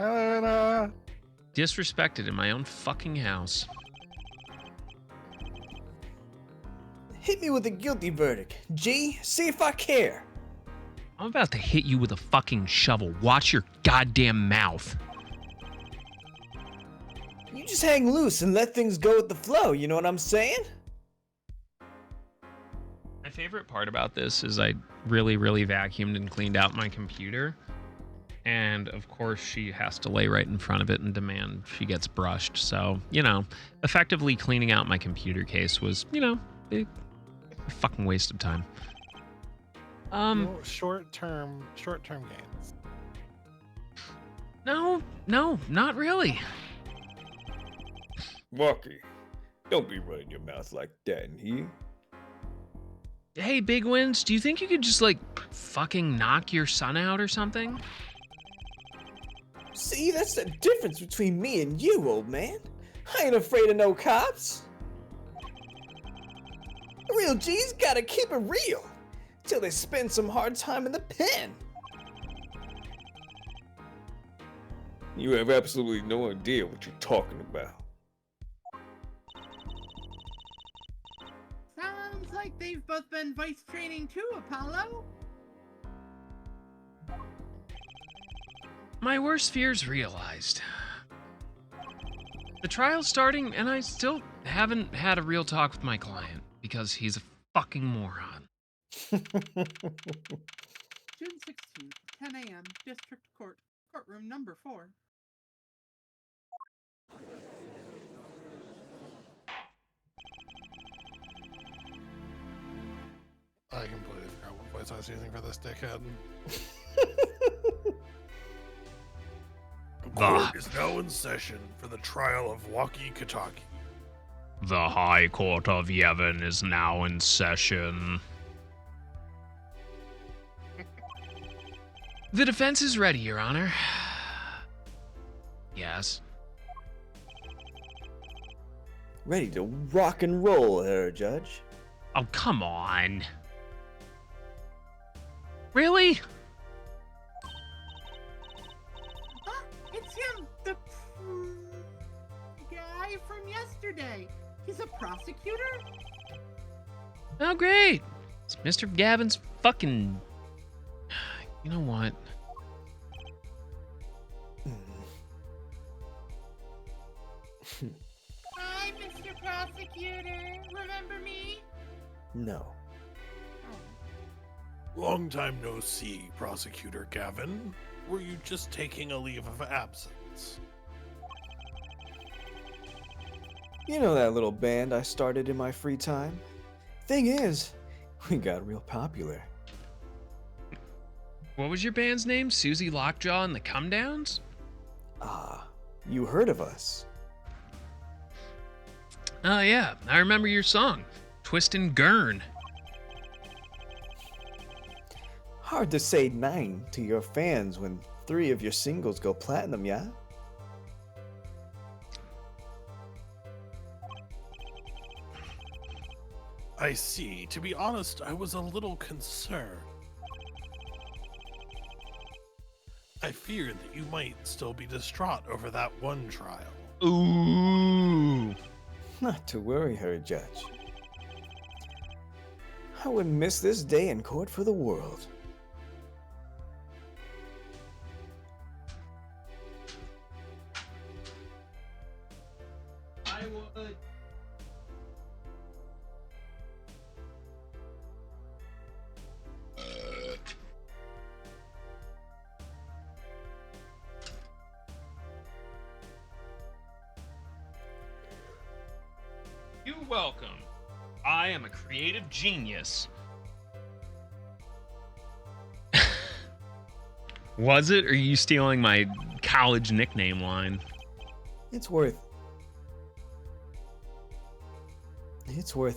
B: Hi, Luna.
A: Disrespected in my own fucking house.
D: Hit me with a guilty verdict. G, see if I care.
A: I'm about to hit you with a fucking shovel. Watch your goddamn mouth.
D: You just hang loose and let things go with the flow, you know what I'm saying?
A: My favorite part about this is I really vacuumed and cleaned out my computer. And of course she has to lay right in front of it and demand she gets brushed. So, effectively cleaning out my computer case was, a fucking waste of time.
B: No short-term gains.
A: No, not really.
D: Marky, don't be running your mouth like that in here.
A: Hey, Big Wins, do you think you could just, like, fucking knock your son out or something?
D: See, that's the difference between me and you, old man. I ain't afraid of no cops. A real G's gotta keep it real till they spend some hard time in the pen. You have absolutely no idea what you're talking about.
F: Sounds like they've both been vice training too, Apollo.
A: My worst fears realized. The trial's starting, and I still haven't had a real talk with my client because he's a fucking moron.
C: June 16th, 10 a.m., District Court, courtroom number 4.
B: I completely forgot what voice I was using for this dickhead. The court is now in session for the trial of Walkie Kataki.
A: The High Court of Yevon is now in session. The defense is ready, Your Honor. Yes.
D: Ready to rock and roll, Herr Judge.
A: Oh, come on. Really?
F: It's him, the guy from yesterday. He's a prosecutor?
A: Oh, great. It's Mr. Gavin's fucking... You know what?
F: Hi, Mr. Prosecutor. Remember me?
D: No.
B: Long time no see, Prosecutor Gavin. Were you just taking a leave of absence?
D: You know that little band I started in my free time? Thing is, we got real popular.
A: What was your band's name? Susie Lockjaw and the Come Downs?
D: Ah, you heard of us.
A: Oh, yeah. I remember your song, Twist and Gurn.
D: Hard to say 9 to your fans when 3 of your singles go platinum, yeah?
B: I see. To be honest, I was a little concerned. I feared that you might still be distraught over that one trial.
A: Ooh.
D: Not to worry, Herr Judge. I wouldn't miss this day in court for the world.
A: I would. You're welcome. I am a creative genius. Was it, or are you stealing my college nickname line?
D: It's worth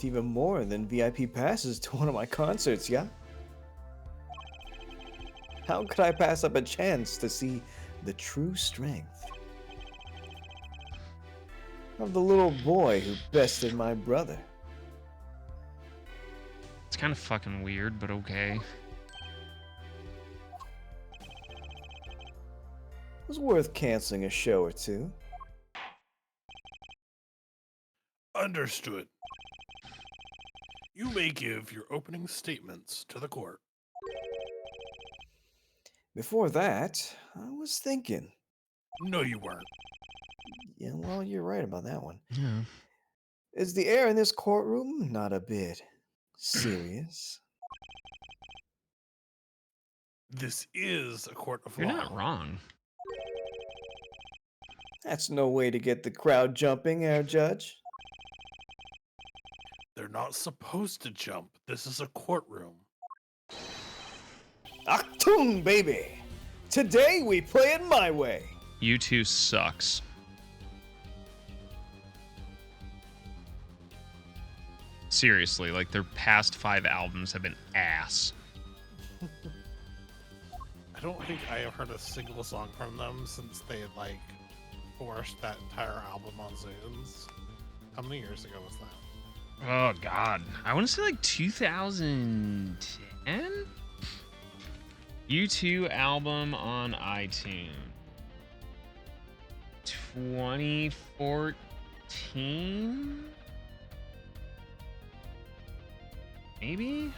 D: even more than VIP passes to one of my concerts, yeah? How could I pass up a chance to see the true strength of the little boy who bested my brother?
A: It's kind of fucking weird, but okay.
D: It was worth canceling a show or two.
B: Understood. You may give your opening statements to the court.
D: Before that, I was thinking.
B: No, you weren't.
D: Yeah, well, you're right about that one.
A: Yeah.
D: Is the air in this courtroom not a bit serious?
B: This is a court of
A: You're
B: law.
A: not wrong.
D: That's no way to get the crowd jumping, Herr Judge.
B: They're not supposed to jump. This is a courtroom.
D: Achtung, baby! Today we play it my way.
A: U2 sucks. Seriously, like their past 5 albums have been ass.
B: I don't think I have heard a single song from them since they had like forced that entire album on Zunes. How many years ago was that?
A: Oh god, I want to say like 2010. U2 album on iTunes. 2014? Maybe?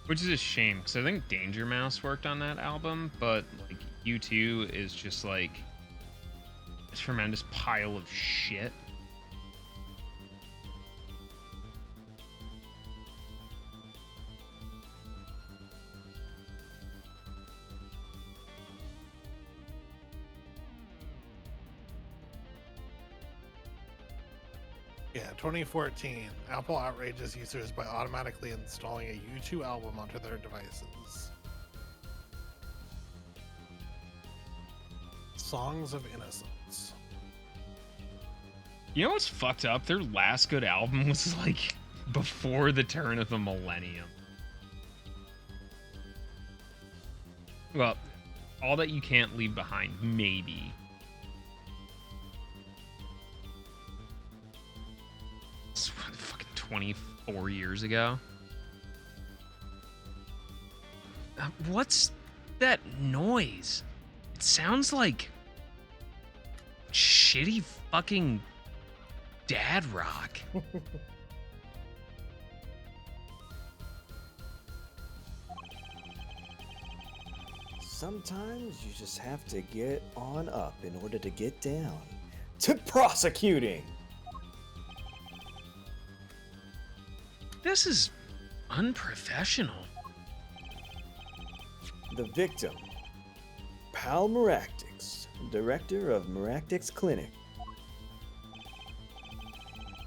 A: Which is a shame, because I think Danger Mouse worked on that album, but like U2 is just like a tremendous pile of shit.
B: Yeah, 2014. Apple outrages users by automatically installing a U2 album onto their devices. Songs of Innocence.
A: You know what's fucked up? Their last good album was like before the turn of the millennium. Well, All That You Can't Leave Behind, maybe. It's fucking 24 years ago. What's that noise? It sounds like shitty fucking dad rock.
D: Sometimes you just have to get on up in order to get down. To prosecuting!
A: This is unprofessional.
D: The victim, Pal Maractix, director of Maractix Clinic.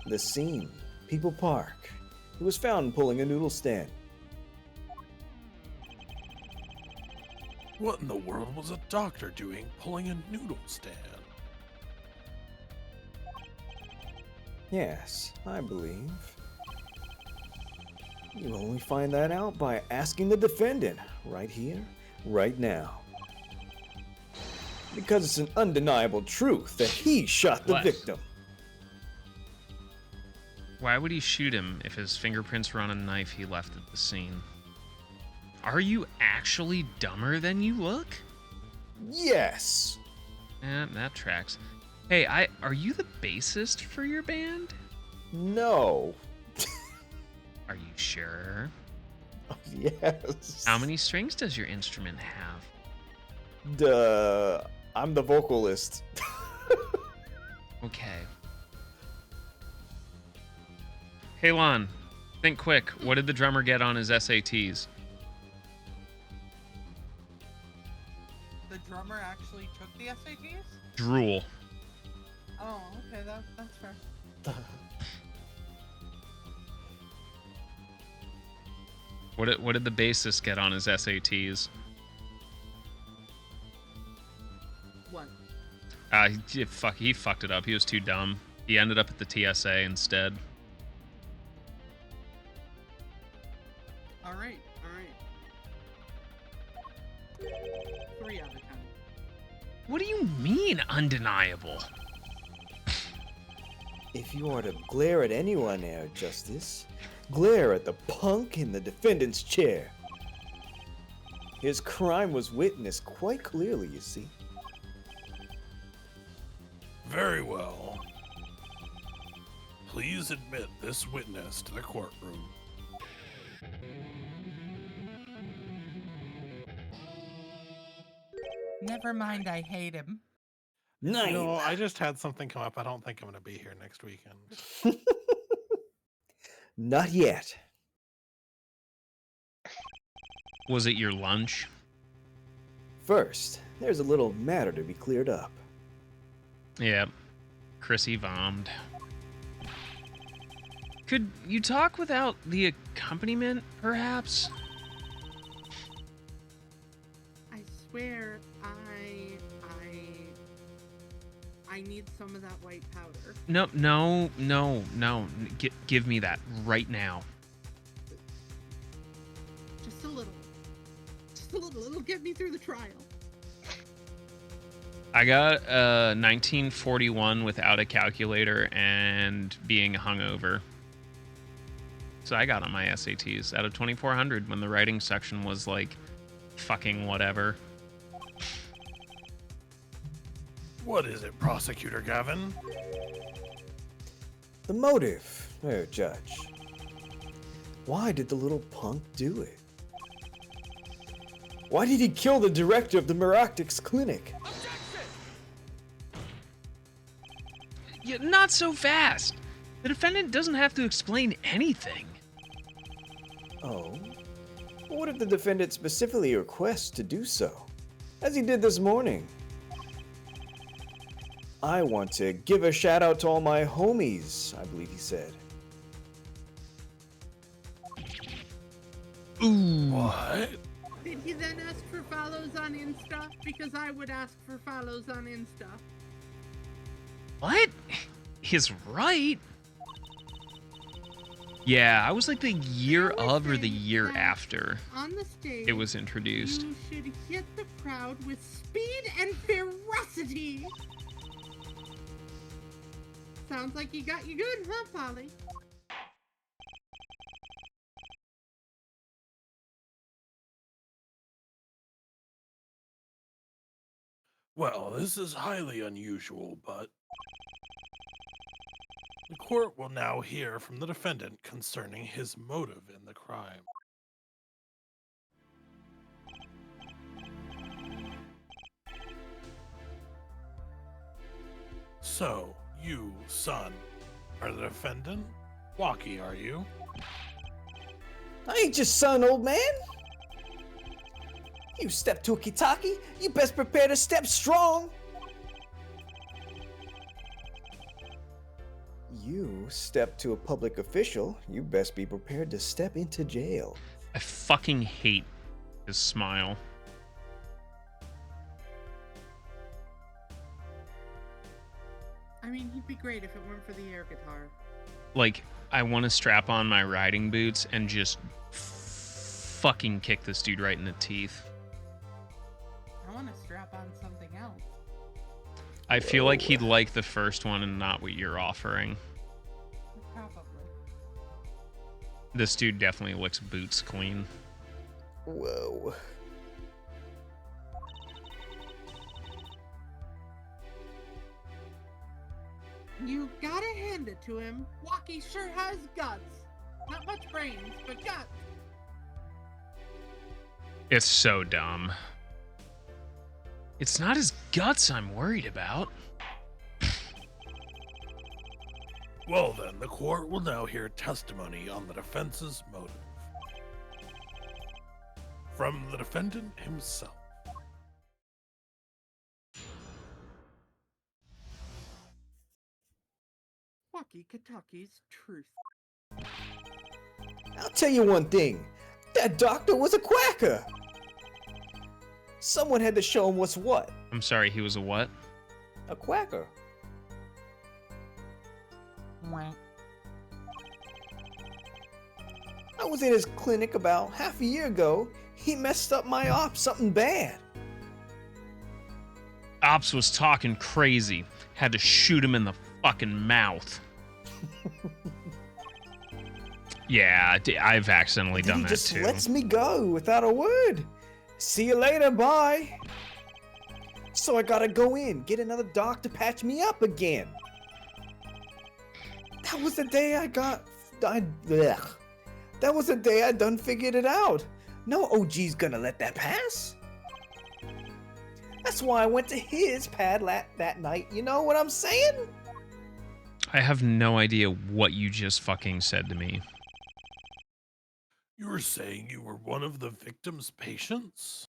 D: The scene, People Park. He was found pulling a noodle stand.
B: What in the world was a doctor doing pulling a noodle stand?
D: Yes, I believe. You'll only find that out by asking the defendant, right here, right now. Because it's an undeniable truth that he shot the
A: What?
D: victim.
A: Why would he shoot him if his fingerprints were on a knife he left at the scene? Are you actually dumber than you look?
D: Yes!
A: That tracks. Hey, are you the bassist for your band?
D: No.
A: Are you sure?
D: Yes.
A: How many strings does your instrument have?
D: I'm the vocalist.
A: Okay. Hey, Lon, think quick. What did the drummer get on his SATs?
C: The drummer actually took the SATs?
A: Drool.
C: Oh, okay, that's fair.
A: What did the bassist get on his SATs?
C: What?
A: He fucked it up. He was too dumb. He ended up at the TSA instead.
C: All right. 3 out of 10.
A: What do you mean undeniable?
D: If you are to glare at anyone, Air Justice, glare at the punk in the defendant's chair. His crime was witnessed quite clearly, you see.
B: Very well. Please admit this witness to the courtroom.
C: Never mind, I hate him.
D: Nine.
B: No, I just had something come up. I don't think I'm going to be here next weekend.
D: Not yet.
A: Was it your lunch?
D: First, there's a little matter to be cleared up.
A: Yeah. Chrissy vommed. Could you talk without the accompaniment, perhaps?
F: I swear, I need some of that white powder.
A: No. Give me that right now.
F: Just a little. Just a little. It'll get me through the trial.
A: I got 1941 without a calculator and being hungover. So I got on my SATs out of 2400 when the writing section was like fucking whatever.
B: What is it, Prosecutor Gavin?
D: The motive, Judge. Why did the little punk do it? Why did he kill the director of the Miractix Clinic?
A: Yeah, not so fast. The defendant doesn't have to explain anything.
D: Oh? What if the defendant specifically requests to do so? As he did this morning. I want to give a shout out to all my homies, I believe he said.
A: Ooh.
B: What?
F: Did he then ask for follows on Insta? Because I would ask for follows on Insta.
A: What? He's right. Yeah, I was like the year of or the year after
F: On the stage,
A: it was introduced.
F: you should hit the crowd with speed and ferocity. Sounds like he got you good, huh, Polly?
B: Well, this is highly unusual, but the court will now hear from the defendant concerning his motive in the crime. So, you, son, are the defendant? Walkie, are you?
D: I ain't your son, old man. You step to a Kitaki, you best prepare to step strong. You step to a public official, you best be prepared to step into jail.
A: I fucking hate his smile.
F: I mean, he'd be great if it weren't for the air guitar.
A: Like, I want to strap on my riding boots and just fucking kick this dude right in the teeth.
F: I want to strap on something else.
A: I feel like he'd like the first one and not what you're offering.
F: Probably.
A: This dude definitely licks boots clean.
D: Whoa.
F: You gotta hand it to him. Walkie sure has guts. Not much brains, but guts.
A: It's so dumb. It's not his guts I'm worried about.
B: Well then, the court will now hear testimony on the defense's motive. From the defendant himself.
F: Walkie Kataki's truth.
D: I'll tell you one thing. That doctor was a quacker. Someone had to show him what's what.
A: I'm sorry, he was a what?
D: A quacker. I was in his clinic about half a year ago. He messed up my op something bad.
A: Ops was talking crazy. Had to shoot him in the fucking mouth. Yeah, I've accidentally done
D: He
A: that
D: just
A: too.
D: lets me go without a word. See you later, bye. So I gotta go in, get another doc to patch me up again. That was the day That was the day I done figured it out. No OG's gonna let that pass. That's why I went to his pad that night. You know what I'm saying?
A: I have no idea what you just fucking said to me.
B: You were saying you were one of the victim's patients?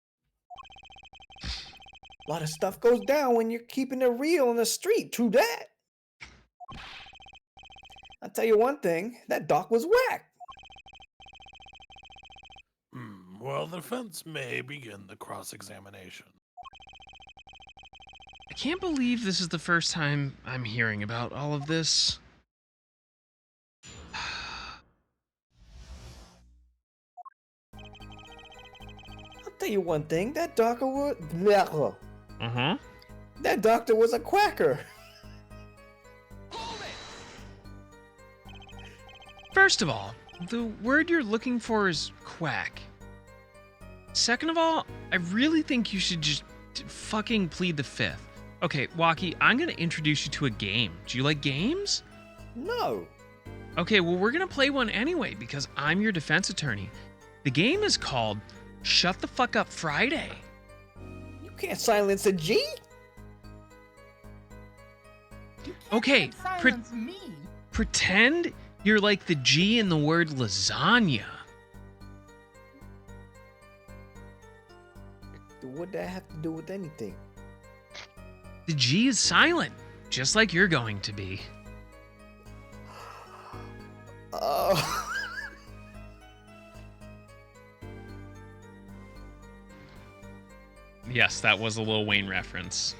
D: A lot of stuff goes down when you're keeping it real in the street. True that. I'll tell you one thing, that doc was whack.
B: Well, the defense may begin the cross-examination.
A: I can't believe this is the first time I'm hearing about all of this.
D: I'll tell you one thing, that doctor was...
A: Uh-huh.
D: That doctor was a quacker.
A: First of all, the word you're looking for is quack. Second of all, I really think you should just fucking plead the fifth. Okay, Waki, I'm gonna introduce you to a game. Do you like games?
D: No.
A: Okay, well, we're gonna play one anyway because I'm your defense attorney. The game is called Shut the Fuck Up Friday.
D: You can't silence a G.
C: You can't
A: Okay,
C: even silence me.
A: Pretend you're like the G in the word lasagna.
D: What'd that have to do with anything?
A: The G is silent, just like you're going to be.
D: Oh.
A: Yes, that was a Lil Wayne reference.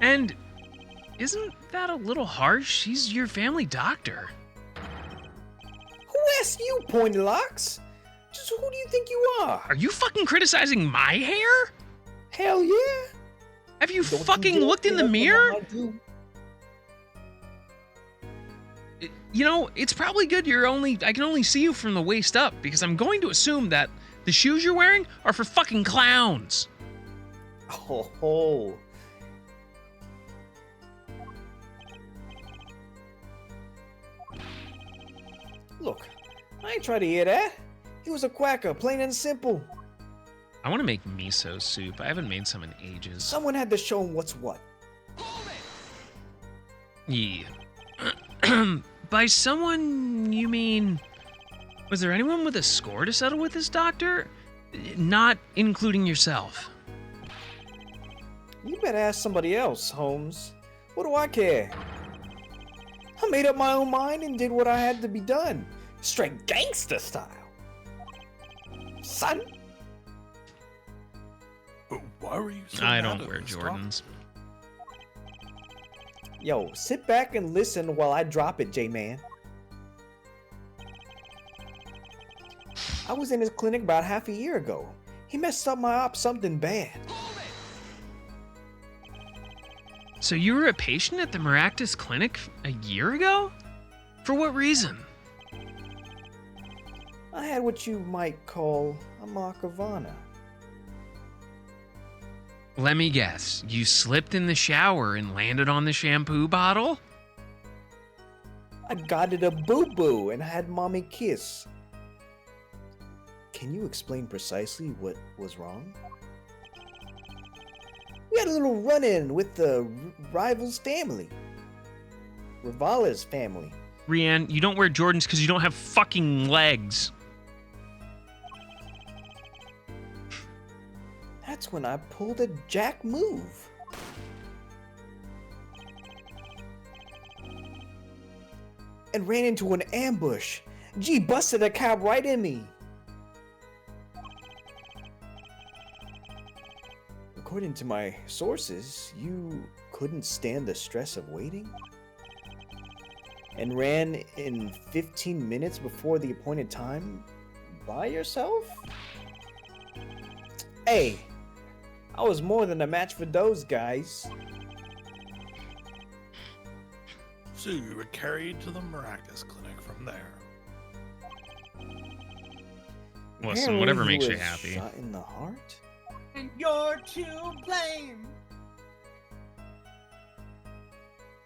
A: And isn't that a little harsh? He's your family doctor.
D: Who asked you, Pointy Locks? Just who do you think you are?
A: Are you fucking criticizing my hair?
D: Hell yeah.
A: Have you
D: Don't
A: fucking
D: dare
A: looked in the
D: say nothing
A: mirror?
D: about you.
A: You know, it's probably good I can only see you from the waist up because I'm going to assume that the shoes you're wearing are for fucking clowns.
D: Oh. Look, I ain't trying to hear that. He was a quacker, plain and simple.
A: I want to make miso soup. I haven't made some in ages.
D: Someone had to show him what's what.
A: Yeah. By someone, you mean... Was there anyone with a score to settle with this doctor? Not including yourself.
D: You better ask somebody else, Holmes. What do I care? I made up my own mind and did what I had to be done. Straight gangster style. Son.
B: But why were you so
A: I
B: mad
A: don't
B: at
A: wear
B: this
A: Jordans.
B: doctor?
D: Yo, sit back and listen while I drop it, J-Man. I was in his clinic about half a year ago. He messed up my op something bad.
A: So you were a patient at the Maractus Clinic a year ago? For what reason?
D: I had what you might call a mark of honor.
A: Let me guess. You slipped in the shower and landed on the shampoo bottle?
D: I got it a boo-boo and had mommy kiss. Can you explain precisely what was wrong? We had a little run-in with the rival's family. Rivala's family.
A: Rianne, you don't wear Jordans because you don't have fucking legs.
D: That's when I pulled a jack move. And ran into an ambush. G busted a cab right in me. According to my sources, you couldn't stand the stress of waiting? And ran in 15 minutes before the appointed time by yourself? Hey, I was more than a match for those guys.
B: So you were carried to the Maractus Clinic from there.
A: Listen, whatever
D: Apparently
A: makes
D: he
A: you
D: was
A: happy.
D: Shot in the heart?
C: And you're to blame.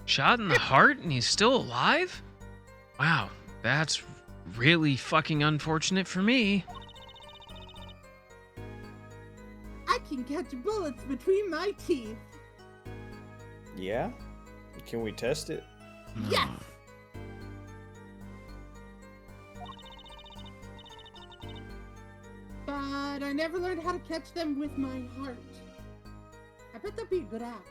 A: Shot in the heart and he's still alive? Wow, that's really fucking unfortunate for me.
F: I can catch bullets between my teeth.
D: Yeah? Can we test it?
F: Yes. But I never learned how to catch them with my heart. I bet that'd be a good act.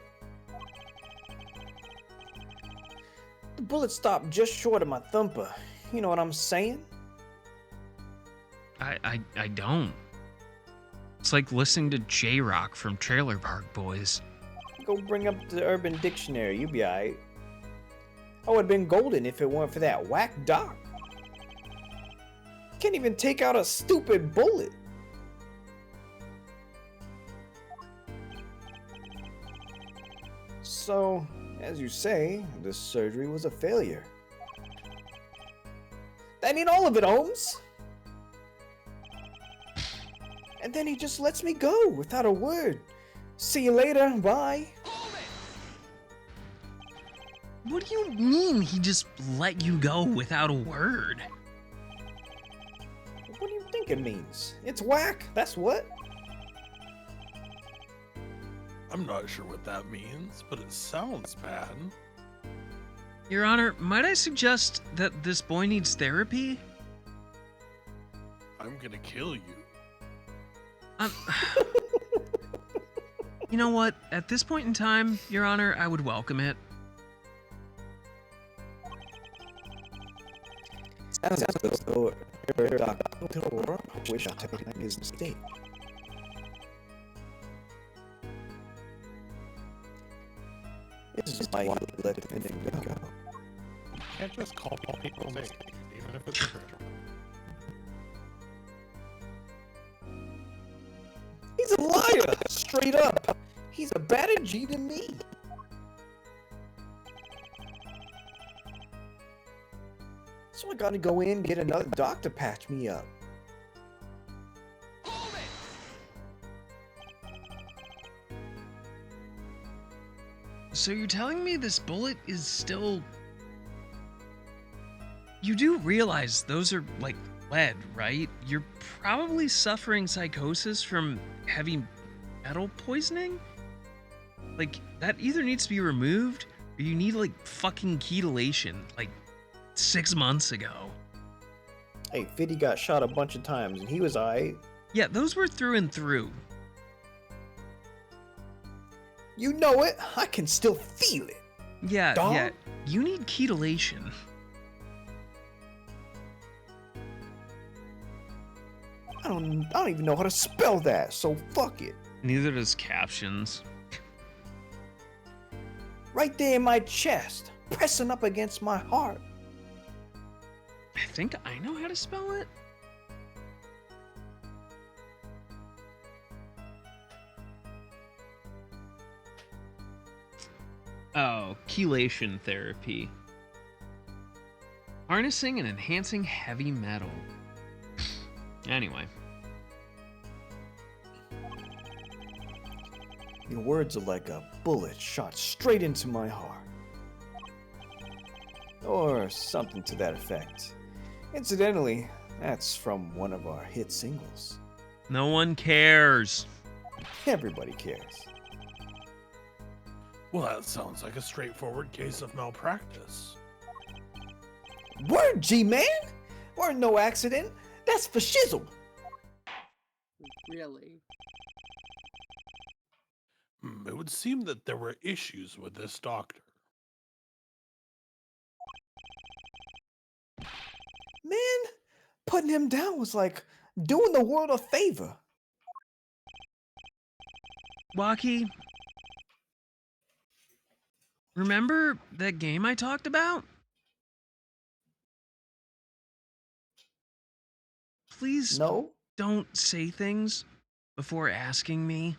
D: The bullet stopped just short of my thumper. You know what I'm saying?
A: I don't. It's like listening to J-Rock from Trailer Park Boys.
D: Go bring up the Urban Dictionary, you'll be alright. I would've been golden if it weren't for that whack doc. Can't even take out a stupid bullet. So, as you say, this surgery was a failure. That ain't all of it, Holmes. And then he just lets me go without a word. See you later, bye.
A: What do you mean he just let you go without a word?
D: What do you think it means? It's whack, that's what.
B: I'm not sure what that means, but it sounds bad.
A: Your Honor, might I suggest that this boy needs therapy?
B: I'm gonna kill you.
A: You know what? At this point in time, Your Honor, I would welcome it.
D: Sounds as though Dr. wish I had taken his mistake. This is why you let the thing go.
B: You can't just call people names, even if it's true.
D: He's a liar, straight up. He's a better G than me. So I gotta go in and get another doc to patch me up.
A: So you're telling me this bullet is still... You do realize those are, like, lead, right? You're probably suffering psychosis from heavy metal poisoning? Like, that either needs to be removed, or you need, like, fucking ketylation, like, 6 months ago.
D: Hey, Fiddy got shot a bunch of times and he was alright.
A: Yeah, those were through and through.
D: You know it, I can still feel it.
A: Yeah,
D: Dog?
A: yeah. You need ketylation.
D: I don't even know how to spell that, so fuck it.
A: Neither does captions.
D: Right there in my chest, pressing up against my heart.
A: I think I know how to spell it. Oh, chelation therapy. Harnessing and enhancing heavy metal. Anyway.
D: Your words are like a bullet shot straight into my heart. Or something to that effect. Incidentally, that's from one of our hit singles.
A: No one cares.
D: Everybody cares.
B: Well, that sounds like a straightforward case of malpractice.
D: Word, G-Man! Weren't no accident. That's for shizzle.
C: Really?
B: It would seem that there were issues with this doctor.
D: Man, putting him down was like doing the world a favor.
A: Waki, remember that game I talked about? Please
D: No?
A: don't say things before asking me.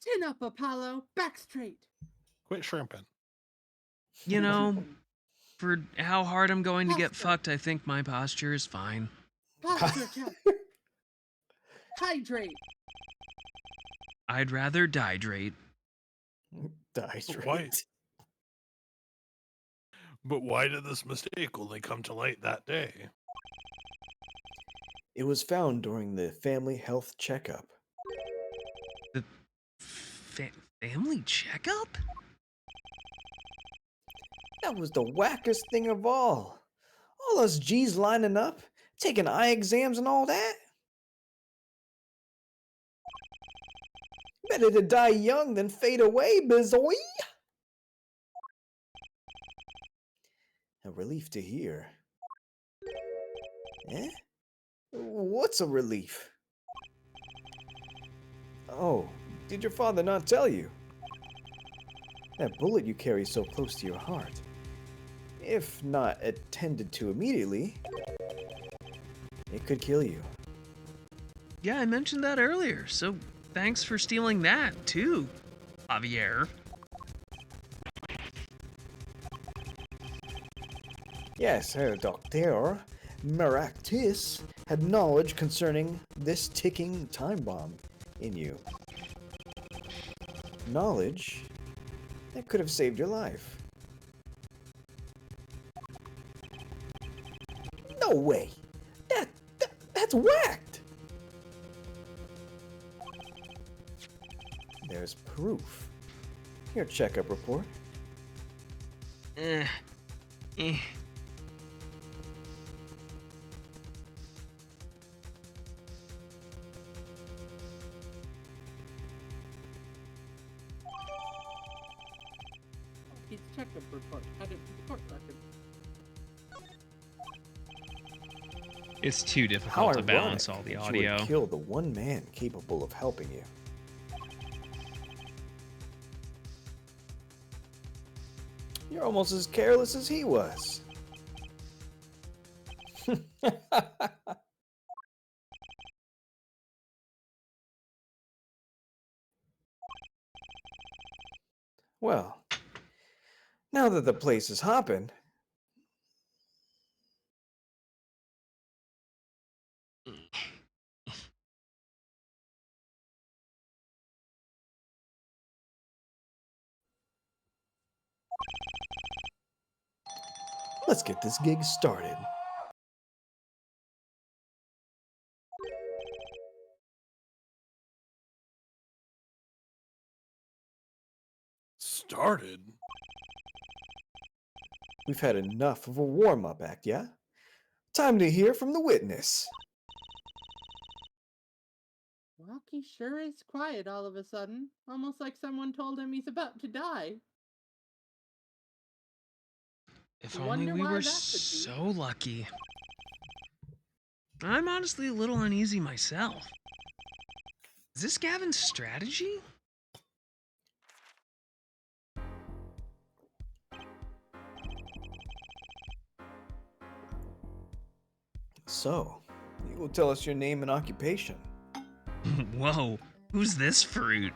F: Chin up, Apollo. Back straight.
B: Quit shrimping.
A: You know, for how hard I'm going to get
F: Posture.
A: fucked, I think my posture is fine.
F: Posture check. Hydrate.
A: I'd rather dihydrate.
D: Dies
B: Why?
D: right.
B: But why did this mistake only come to light that day?
D: It was found during the family health checkup.
A: The family checkup?
D: That was the wackest thing of all. All us G's lining up, taking eye exams and all that. Better to die young than fade away, bizoy. A relief to hear. Eh? What's a relief? Oh, did your father not tell you? That bullet you carry so close to your heart, if not attended to immediately, it could kill you.
A: Yeah, I mentioned that earlier, so thanks for stealing that, too, Javier.
D: Yes, Herr Doctor Maractis had knowledge concerning this ticking time bomb in you. Knowledge that could have saved your life. No way! That's whacked! There's proof. Your checkup report.
A: Eh.
C: His checkup report had it report record.
A: It's too
D: How
A: difficult to
D: ironic
A: balance all the
D: that
A: audio.
D: you would kill the one man capable of helping you. You're almost as careless as he was. Well, now that the place is hopping, let's get this gig started.
B: Started?
D: We've had enough of a warm-up act, yeah? Time to hear from the witness.
C: Rocky sure is quiet all of a sudden, almost like someone told him he's about to die.
A: If
C: Wonder
A: only we
C: why
A: were
C: that could be.
A: so lucky. I'm honestly a little uneasy myself. Is this Gavin's strategy?
D: So, you will tell us your name and occupation.
A: Whoa, who's this fruit?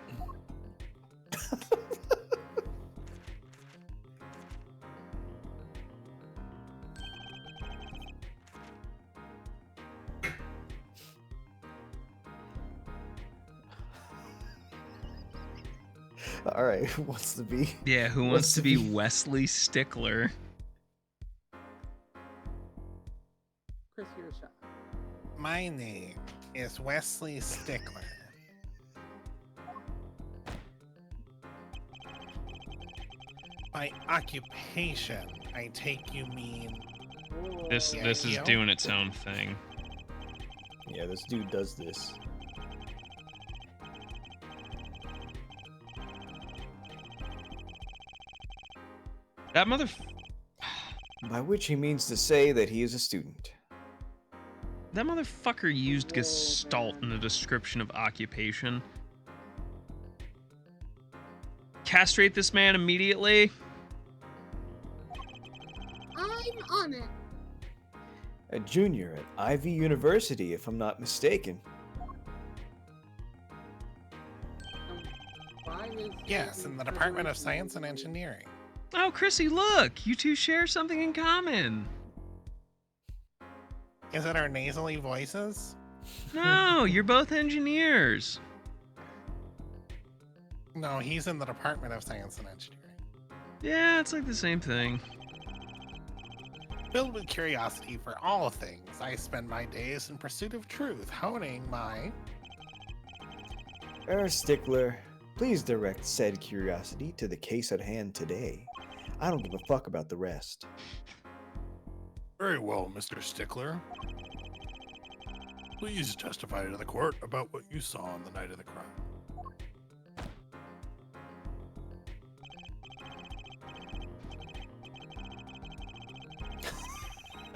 D: All right, who wants to be?
A: Yeah, who wants to be Wesley Stickler?
C: Chris, you're a shot.
B: My name is Wesley Stickler. By occupation, I take you mean
A: This
B: Yeah,
A: is
B: yo.
A: doing its own thing.
D: Yeah, this dude does this.
A: That
D: By which he means to say that he is a student.
A: that motherfucker used Gestalt in the description of occupation. Castrate this man immediately.
F: I'm on it.
D: A junior at Ivy University, if I'm not mistaken.
C: Why is
B: yes, in the Department of Science and Engineering.
A: Oh, Chrissy, look! You two share something in common.
B: Is it our nasally voices?
A: No, you're both engineers.
B: No, he's in the Department of Science and Engineering.
A: Yeah, it's like the same thing.
B: Filled with curiosity for all things, I spend my days in pursuit of truth, honing my...
D: Stickler, please direct said curiosity to the case at hand today. I don't give a fuck about the rest.
G: Very well, Mr. Stickler. Please testify to the court about what you saw on the night of the crime.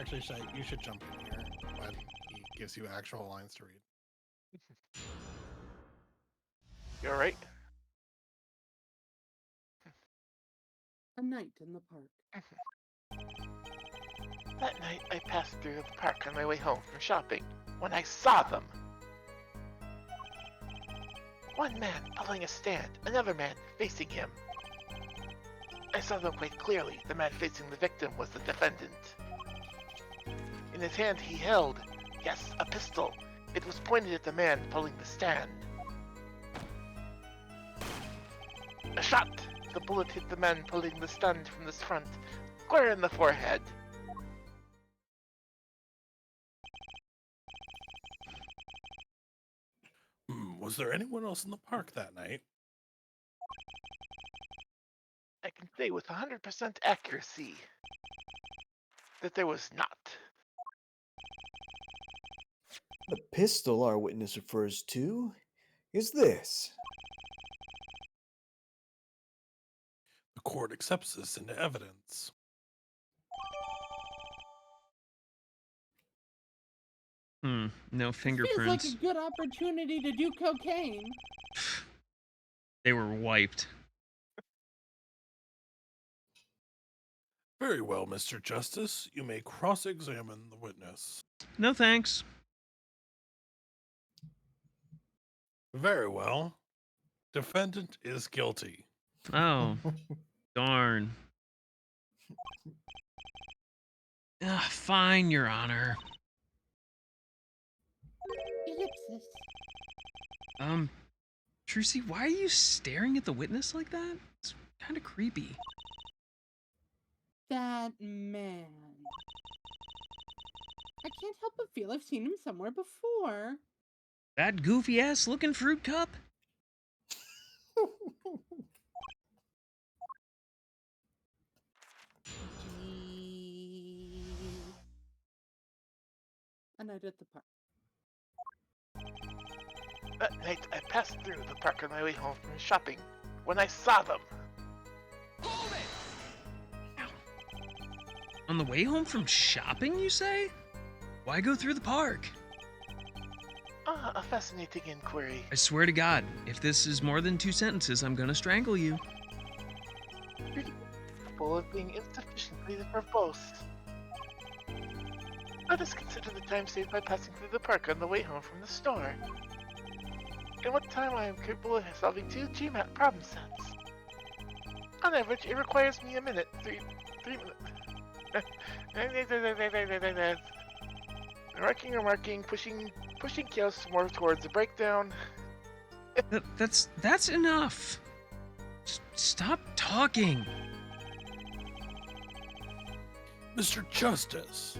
B: Actually, you should jump in here when he gives you actual lines to read.
E: You alright?
C: A night in the park.
E: That night, I passed through the park on my way home from shopping when I saw them. One man pulling a stand, another man facing him. I saw them quite clearly. The man facing the victim was the defendant. In his hand he held, yes, a pistol. It was pointed at the man pulling the stand. A shot! The bullet hit the man pulling the stand from the front, square in the forehead.
B: Was there anyone else in the park that night?
E: I can say with 100% accuracy that there was not.
D: The pistol our witness refers to is this.
B: The court accepts this into evidence.
A: No
C: Feels like
A: fingerprints.
C: a good opportunity to do cocaine.
A: They were wiped.
B: Very well, Mr. Justice. You may cross-examine the witness.
A: No thanks.
B: Very well. Defendant is guilty.
A: Oh, darn. Fine, Your Honor.
F: Ellipsis.
A: Trucy, why are you staring at the witness like that? It's kind of creepy.
C: That man. I can't help but feel I've seen him somewhere before.
A: That goofy ass looking fruit cup?
C: A night at the park.
E: That night, I passed through the park on my way home from shopping when I saw them.
A: On the way home from shopping, you say? Why go through the park?
E: A fascinating inquiry.
A: I swear to God, if this is more than 2 sentences, I'm gonna strangle you.
E: Full of being insufficiently verbose. Let us consider the time saved by passing through the park on the way home from the store. In what time I am capable of solving 2 GMAT problem sets. On average, it requires me a minute. 3 minutes. Remarking, pushing chaos more towards the breakdown.
A: That's enough. Just stop talking.
B: Mr. Justice,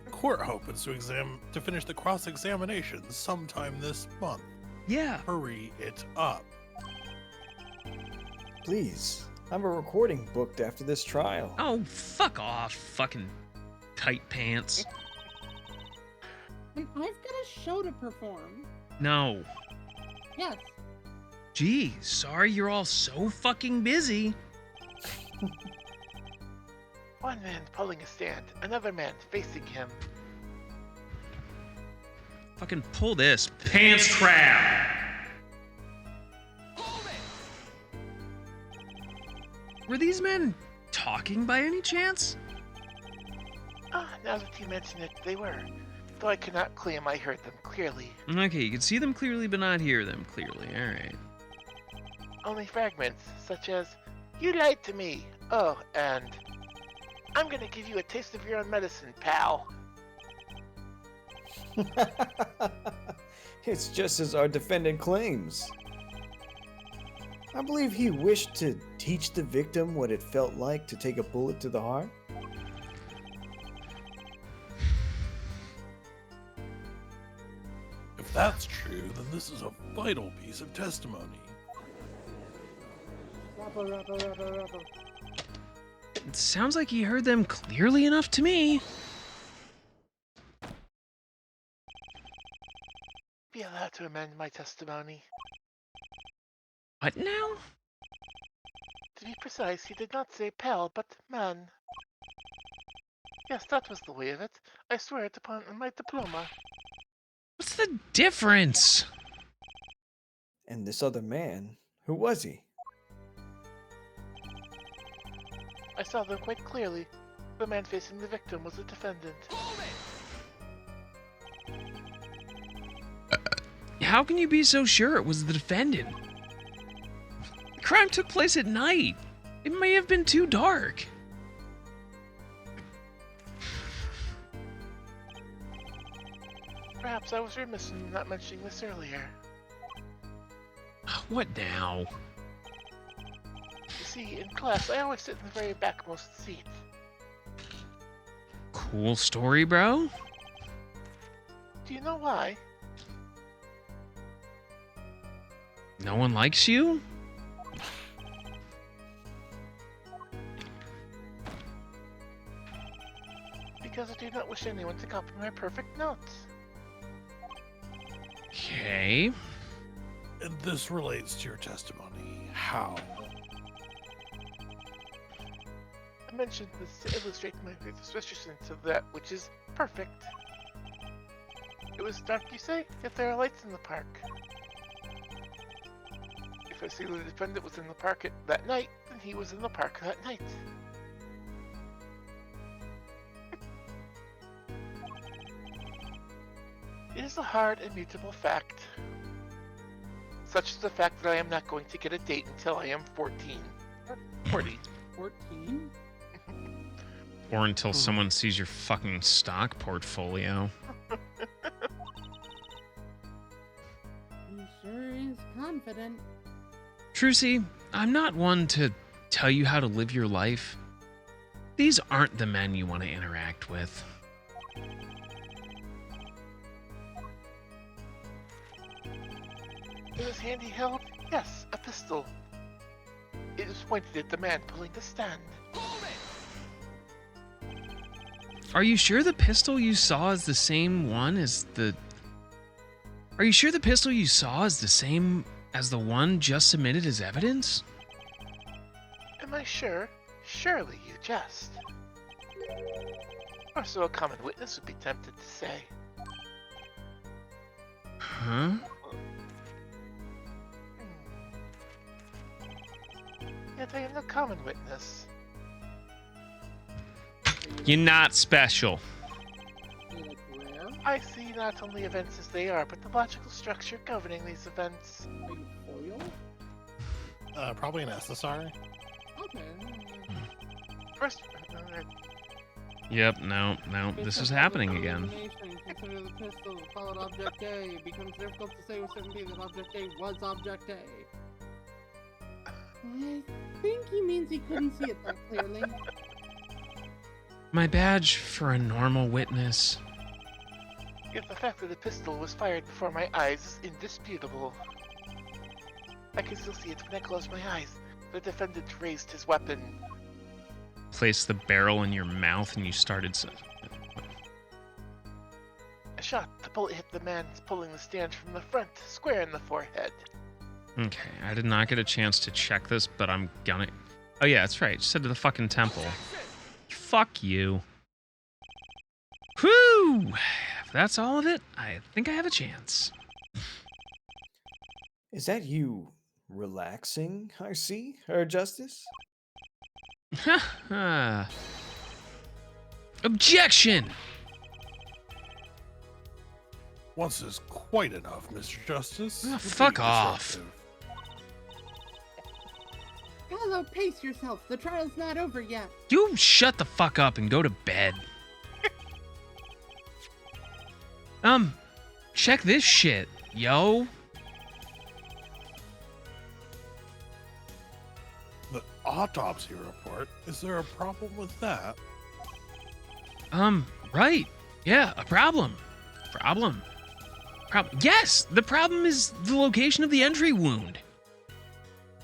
B: the court hopes to finish the cross-examination sometime this month.
A: Yeah.
B: Hurry it up.
D: Please, I have a recording booked after this trial.
A: Oh, fuck off, fucking tight pants.
C: And I've got a show to perform.
A: No.
C: Yes.
A: Gee, sorry you're all so fucking busy.
E: One man pulling a stand, another man facing him.
A: Fucking pull this pants crab. Were these men talking by any chance?
E: Now that you mention it, they were. Though I cannot claim I heard them clearly.
A: Okay, you can see them clearly but not hear them clearly. Alright.
E: Only fragments, such as, "You lied to me," oh, and, "I'm gonna give you a taste of your own medicine, pal."
D: It's just as our defendant claims. I believe he wished to teach the victim what it felt like to take a bullet to the heart.
B: If that's true, then this is a vital piece of testimony.
A: It sounds like he heard them clearly enough to me.
E: Be allowed to amend my testimony.
A: What now?
E: To be precise, he did not say pal, but man. Yes, that was the way of it. I swear it upon my diploma.
A: What's the difference?
D: And this other man, who was he?
E: I saw them quite clearly. The man facing the victim was the defendant.
A: How can you be so sure it was the defendant? The crime took place at night. It may have been too dark.
E: Perhaps I was remiss in not mentioning this earlier.
A: What now?
E: You see, in class, I always sit in the very backmost seat.
A: Cool story, bro.
E: Do you know why?
A: No one likes you?
E: Because I do not wish anyone to copy my perfect notes.
A: Okay.
G: And this relates to your testimony. How?
E: I mentioned this to illustrate my suspicion of that which is perfect. It was dark, you say? Yet there are lights in the park. If I see the defendant was in the park that night, then he was in the park that night. It is a hard, immutable fact. Such is the fact that I am not going to get a date until I am 14. 40.
C: 14?
A: Or until someone sees your fucking stock portfolio.
C: He sure is confident.
A: Trucy, I'm not one to tell you how to live your life. These aren't the men you want to interact with.
E: It was handy held? Yes, a pistol. It was pointed at the man pulling the stand.
A: Are you sure the pistol you saw is the same one as the... Are you sure the pistol you saw is the same as the one just submitted as evidence?
E: Am I sure? Surely you jest. Or so a common witness would be tempted to say.
A: Huh?
E: Yet I am no common witness.
A: You're not special.
C: Like rare?
E: I see not only events as they are, but the logical structure governing these events.
C: Like foil?
B: Probably an SSR.
C: Okay.
E: First,
A: Yep, no, this is happening again.
C: Consider the pistol followed object A. It becomes difficult to say with certainty that object A was object A. I think he means he couldn't see it that clearly.
A: My badge for a normal witness.
E: yet the fact that the pistol was fired before my eyes is indisputable. I can still see it when I close my eyes. The defendant raised his weapon.
A: Place the barrel in your mouth and you started...
E: A shot. The bullet hit the man pulling the stand from the front, square in the forehead.
A: Okay, I did not get a chance to check this, but I'm gonna... Oh yeah, that's right. Just said to the fucking temple. Fuck you. Whew! If that's all of it, I think I have a chance.
D: Is that you relaxing, I see, Her Justice?
A: Objection!
G: Once is quite enough, Mr. Justice.
A: Oh,
G: You're
A: fuck
G: being
A: off.
G: disruptive.
C: Hello, pace yourself. The trial's not over yet.
A: You shut the fuck up and go to bed. Check this shit, yo.
G: The autopsy report? Is there a problem with that?
A: Right. Yeah, a problem. Yes, the problem is the location of the entry wound.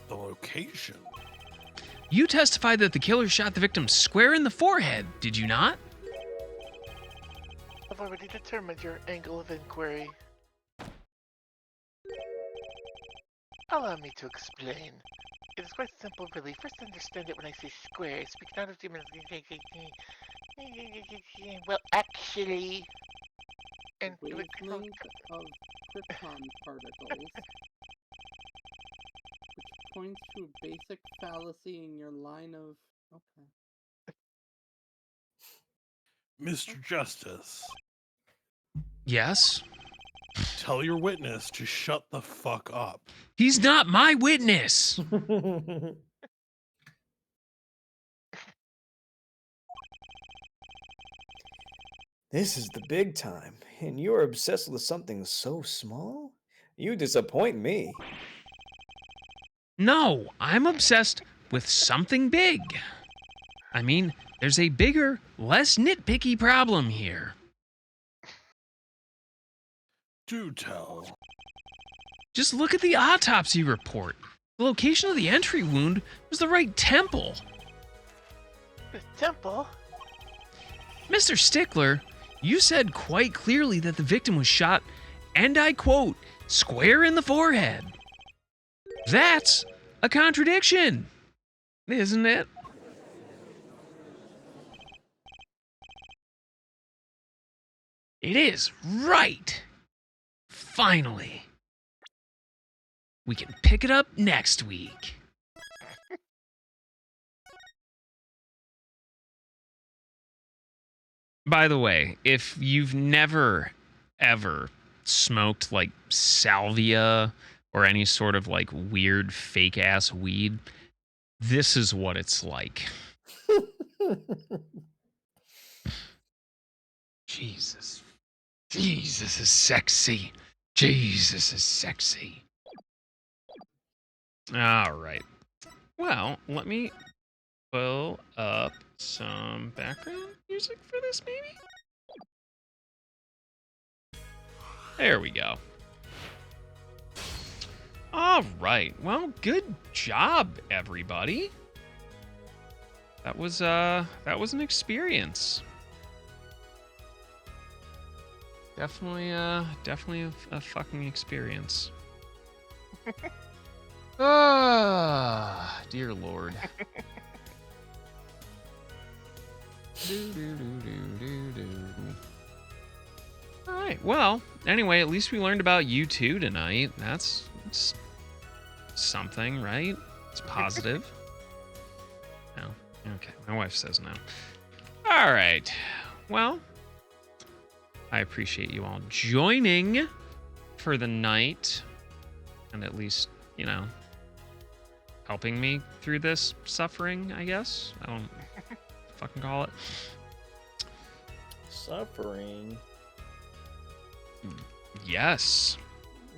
G: The location?
A: You testified that the killer shot the victim square in the forehead, did you not?
E: I've already determined your angle of inquiry. Allow me to explain. It is quite simple, really. First, understand it when I say square. I speak not of demons. Well, actually, and
C: Wavelength of krypton particles, which points to a basic fallacy in your line of... Okay.
G: Mr. Justice,
A: Yes?
G: tell your witness to shut the fuck up.
A: He's not my witness.
D: This is the big time, and you're obsessed with something so small? You disappoint me.
A: No, I'm obsessed with something big. I mean, there's a bigger, less nitpicky problem here.
G: Do tell.
A: Just look at the autopsy report. The location of the entry wound was the right temple.
E: the temple.
A: Mr. Stickler, you said quite clearly that the victim was shot, and I quote, square in the forehead. That's a contradiction, isn't it? It is, right. Finally. We can pick it up next week. By the way, if you've never, ever smoked like salvia or any sort of like weird fake ass weed, this is what it's like. Jesus. Jesus is sexy. Jesus is sexy. All right. Well, let me pull up some background music for this, maybe? There we go. All right. Well, good job, everybody. That was an experience. Definitely a fucking experience. Ah, dear Lord. All right. Well, anyway, at least we learned about you two tonight. That's something, right? It's positive. No. Okay. My wife says no. All right. Well, I appreciate you all joining for the night and at least, you know, helping me through this suffering, I guess. I don't fucking call it.
D: Suffering?
A: Yes.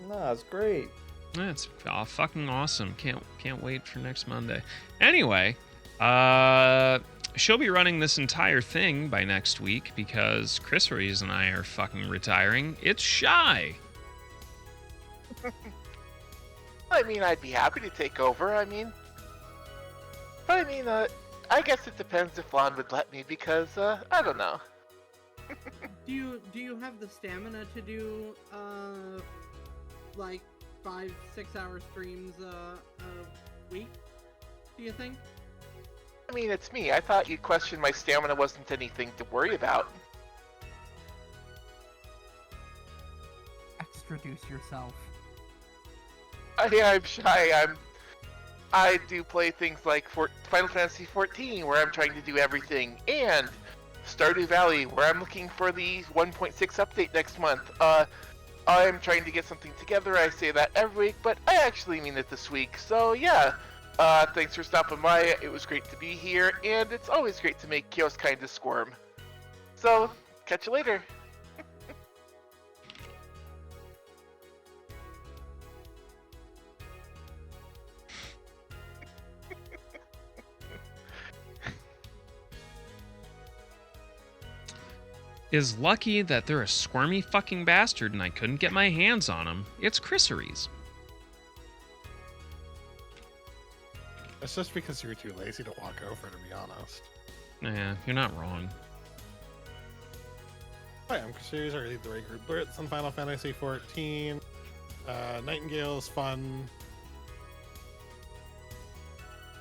D: Nah, it's great.
A: That's fucking awesome. Can't wait for next Monday. Anyway, she'll be running this entire thing by next week because Chris Ruiz and I are fucking retiring. It's Shy.
E: I mean, I'd be happy to take over. I guess it depends if Lon would let me because I don't know.
C: Do you have the stamina to do like 5-6 hour streams a week? Do you think?
E: I mean, it's me. I thought you'd question my stamina wasn't anything to worry about.
C: Extroduce yourself.
E: I'm Shy. I do play things like Final Fantasy 14, where I'm trying to do everything, and Stardew Valley, where I'm looking for the 1.6 update next month. I'm trying to get something together. I say that every week, but I actually mean it this week. So yeah, thanks for stopping by. It was great to be here, and it's always great to make Kios kind of squirm. So, catch you later.
A: Is lucky that they're a squirmy fucking bastard and I couldn't get my hands on them. It's Chrisseries.
B: It's just because you were too lazy to walk over, to be honest.
A: Yeah, you're not wrong.
B: Hi, I'm Chris Series. I lead the raid group Blitz on Final Fantasy 14. Nightingale is fun.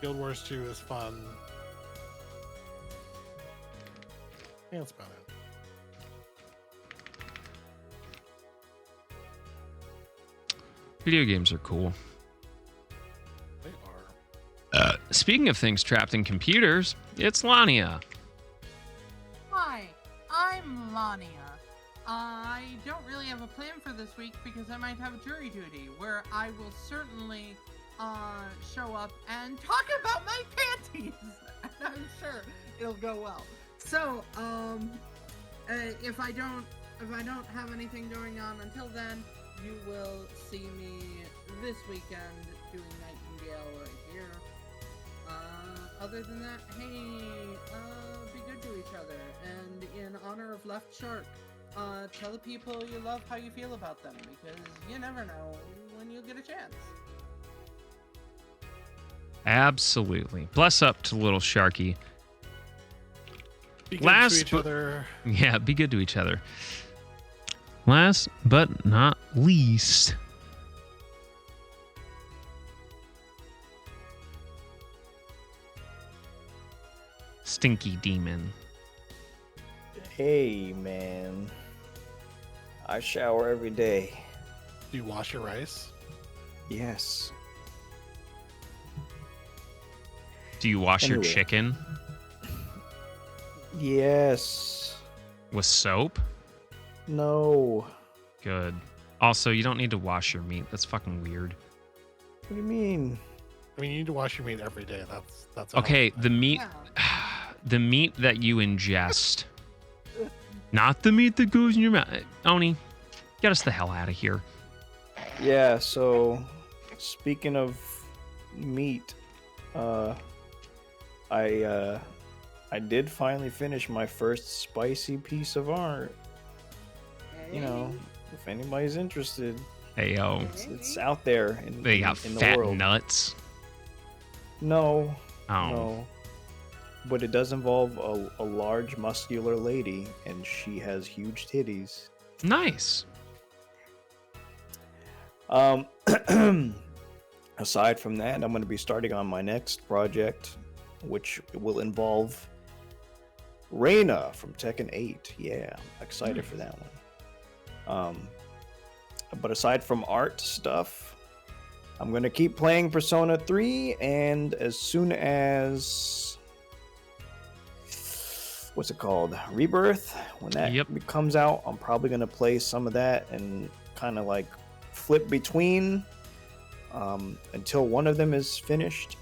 B: Guild Wars 2 is fun. Yeah, that's about it.
A: Video games are cool.
B: They are.
A: Speaking of things trapped in computers, it's Lania.
C: Hi, I'm Lania. I don't really have a plan for this week because I might have jury duty where I will certainly show up and talk about my panties. And I'm sure it'll go well. So, if I don't have anything going on until then, you will see me this weekend doing Nightingale right here. Other than that, hey, be good to each other. And in honor of Left Shark, tell the people you love how you feel about them, because you never know when you'll get a chance.
A: Absolutely. Bless up to little Sharky.
B: Be good to each other.
A: Yeah, be good to each other. Last but not least, Stinky Demon.
D: Hey, man. I shower every day.
B: Do you wash your rice?
D: Yes.
A: Do you wash your
D: Anyway.
A: chicken
D: Yes.
A: with soap?
D: No.
A: Good. Also, you don't need to wash your meat. That's fucking weird.
D: What do you mean?
B: I mean, you need to wash your meat every day. That's
A: Okay,
B: all.
A: the meat the meat that you ingest. Not the meat that goes in your mouth. Oni, get us the hell out of here.
D: Yeah, so speaking of meat, I did finally finish my first spicy piece of art. You know, if anybody's interested,
A: Hey, yo.
D: it's out there
A: They got
D: in the
A: fat
D: world.
A: nuts.
D: No,
A: Oh.
D: no. But it does involve a large muscular lady, and she has huge titties.
A: Nice.
D: Aside from that, I'm going to be starting on my next project, which will involve Reina from Tekken 8. Yeah, I'm excited for that one. But aside from art stuff, I'm going to keep playing Persona 3, and as soon as... what's it called? Rebirth? When that comes out, I'm probably going to play some of that and kind of like flip between until one of them is finished,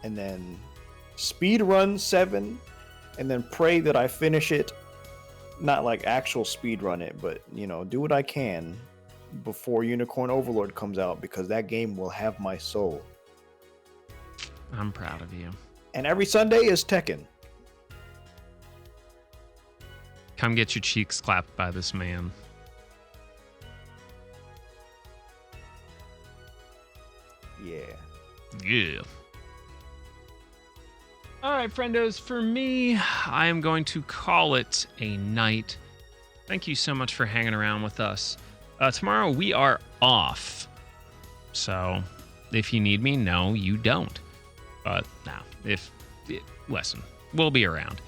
D: and then speed run 7, and then pray that I finish it. Not like actual speed run it, but you know, do what I can before Unicorn Overlord comes out, because that game will have my soul.
A: I'm proud of you.
D: And every Sunday is Tekken.
A: Come get your cheeks clapped by this man.
D: Yeah.
A: Yeah. All right, friendos, for me, I am going to call it a night. Thank you so much for hanging around with us. Tomorrow we are off. So if you need me, no, you don't. But now, listen, we'll be around.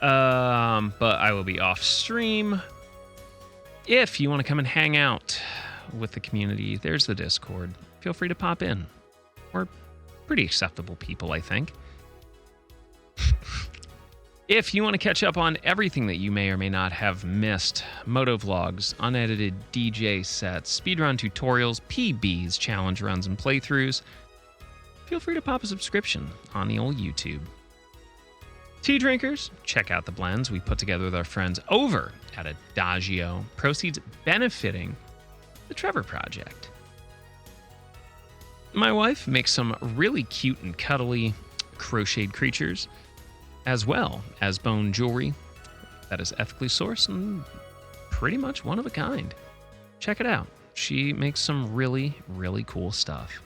A: But I will be off stream. If you want to come and hang out with the community, there's the Discord. Feel free to pop in. We're pretty acceptable people, I think. If you want to catch up on everything that you may or may not have missed, moto vlogs, unedited DJ sets, speedrun tutorials, PBs, challenge runs, and playthroughs, feel free to pop a subscription on the old YouTube. Tea drinkers, check out the blends we put together with our friends over at Adagio, proceeds benefiting the Trevor Project. My wife makes some really cute and cuddly crocheted creatures, as well as bone jewelry that is ethically sourced and pretty much one of a kind. Check it out. She makes some really, really cool stuff.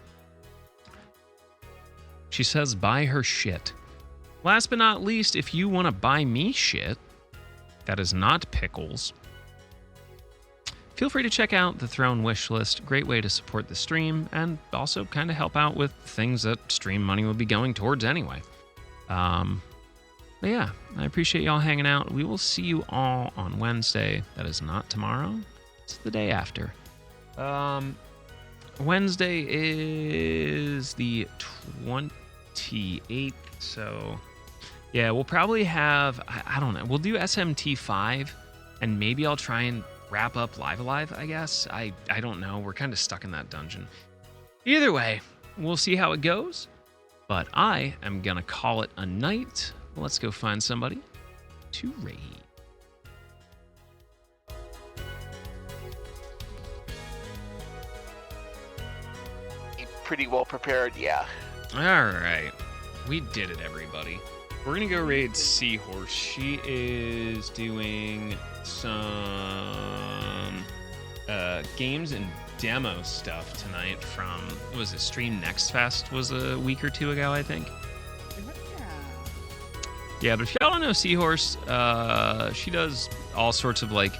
A: She says buy her shit. Last but not least, if you want to buy me shit that is not pickles, feel free to check out the Throne wish list. Great way to support the stream and also kind of help out with things that stream money would be going towards anyway. But yeah, I appreciate y'all hanging out. We will see you all on Wednesday. That is not tomorrow. It's the day after. Wednesday is the 28th. So yeah, we'll probably have, I don't know, we'll do SMT 5 and maybe I'll try and wrap up Live Alive, I guess. I don't know. We're kind of stuck in that dungeon. Either way, we'll see how it goes. But I am going to call it a night. Let's go find somebody to raid.
E: Pretty well prepared, yeah.
A: All right. We did it, everybody. We're going to go raid Seahorse. She is doing some games and demo stuff tonight from, what was it, Stream Next Fest was a week or two ago, I think. Yeah, but if y'all don't know Seahorse, she does all sorts of like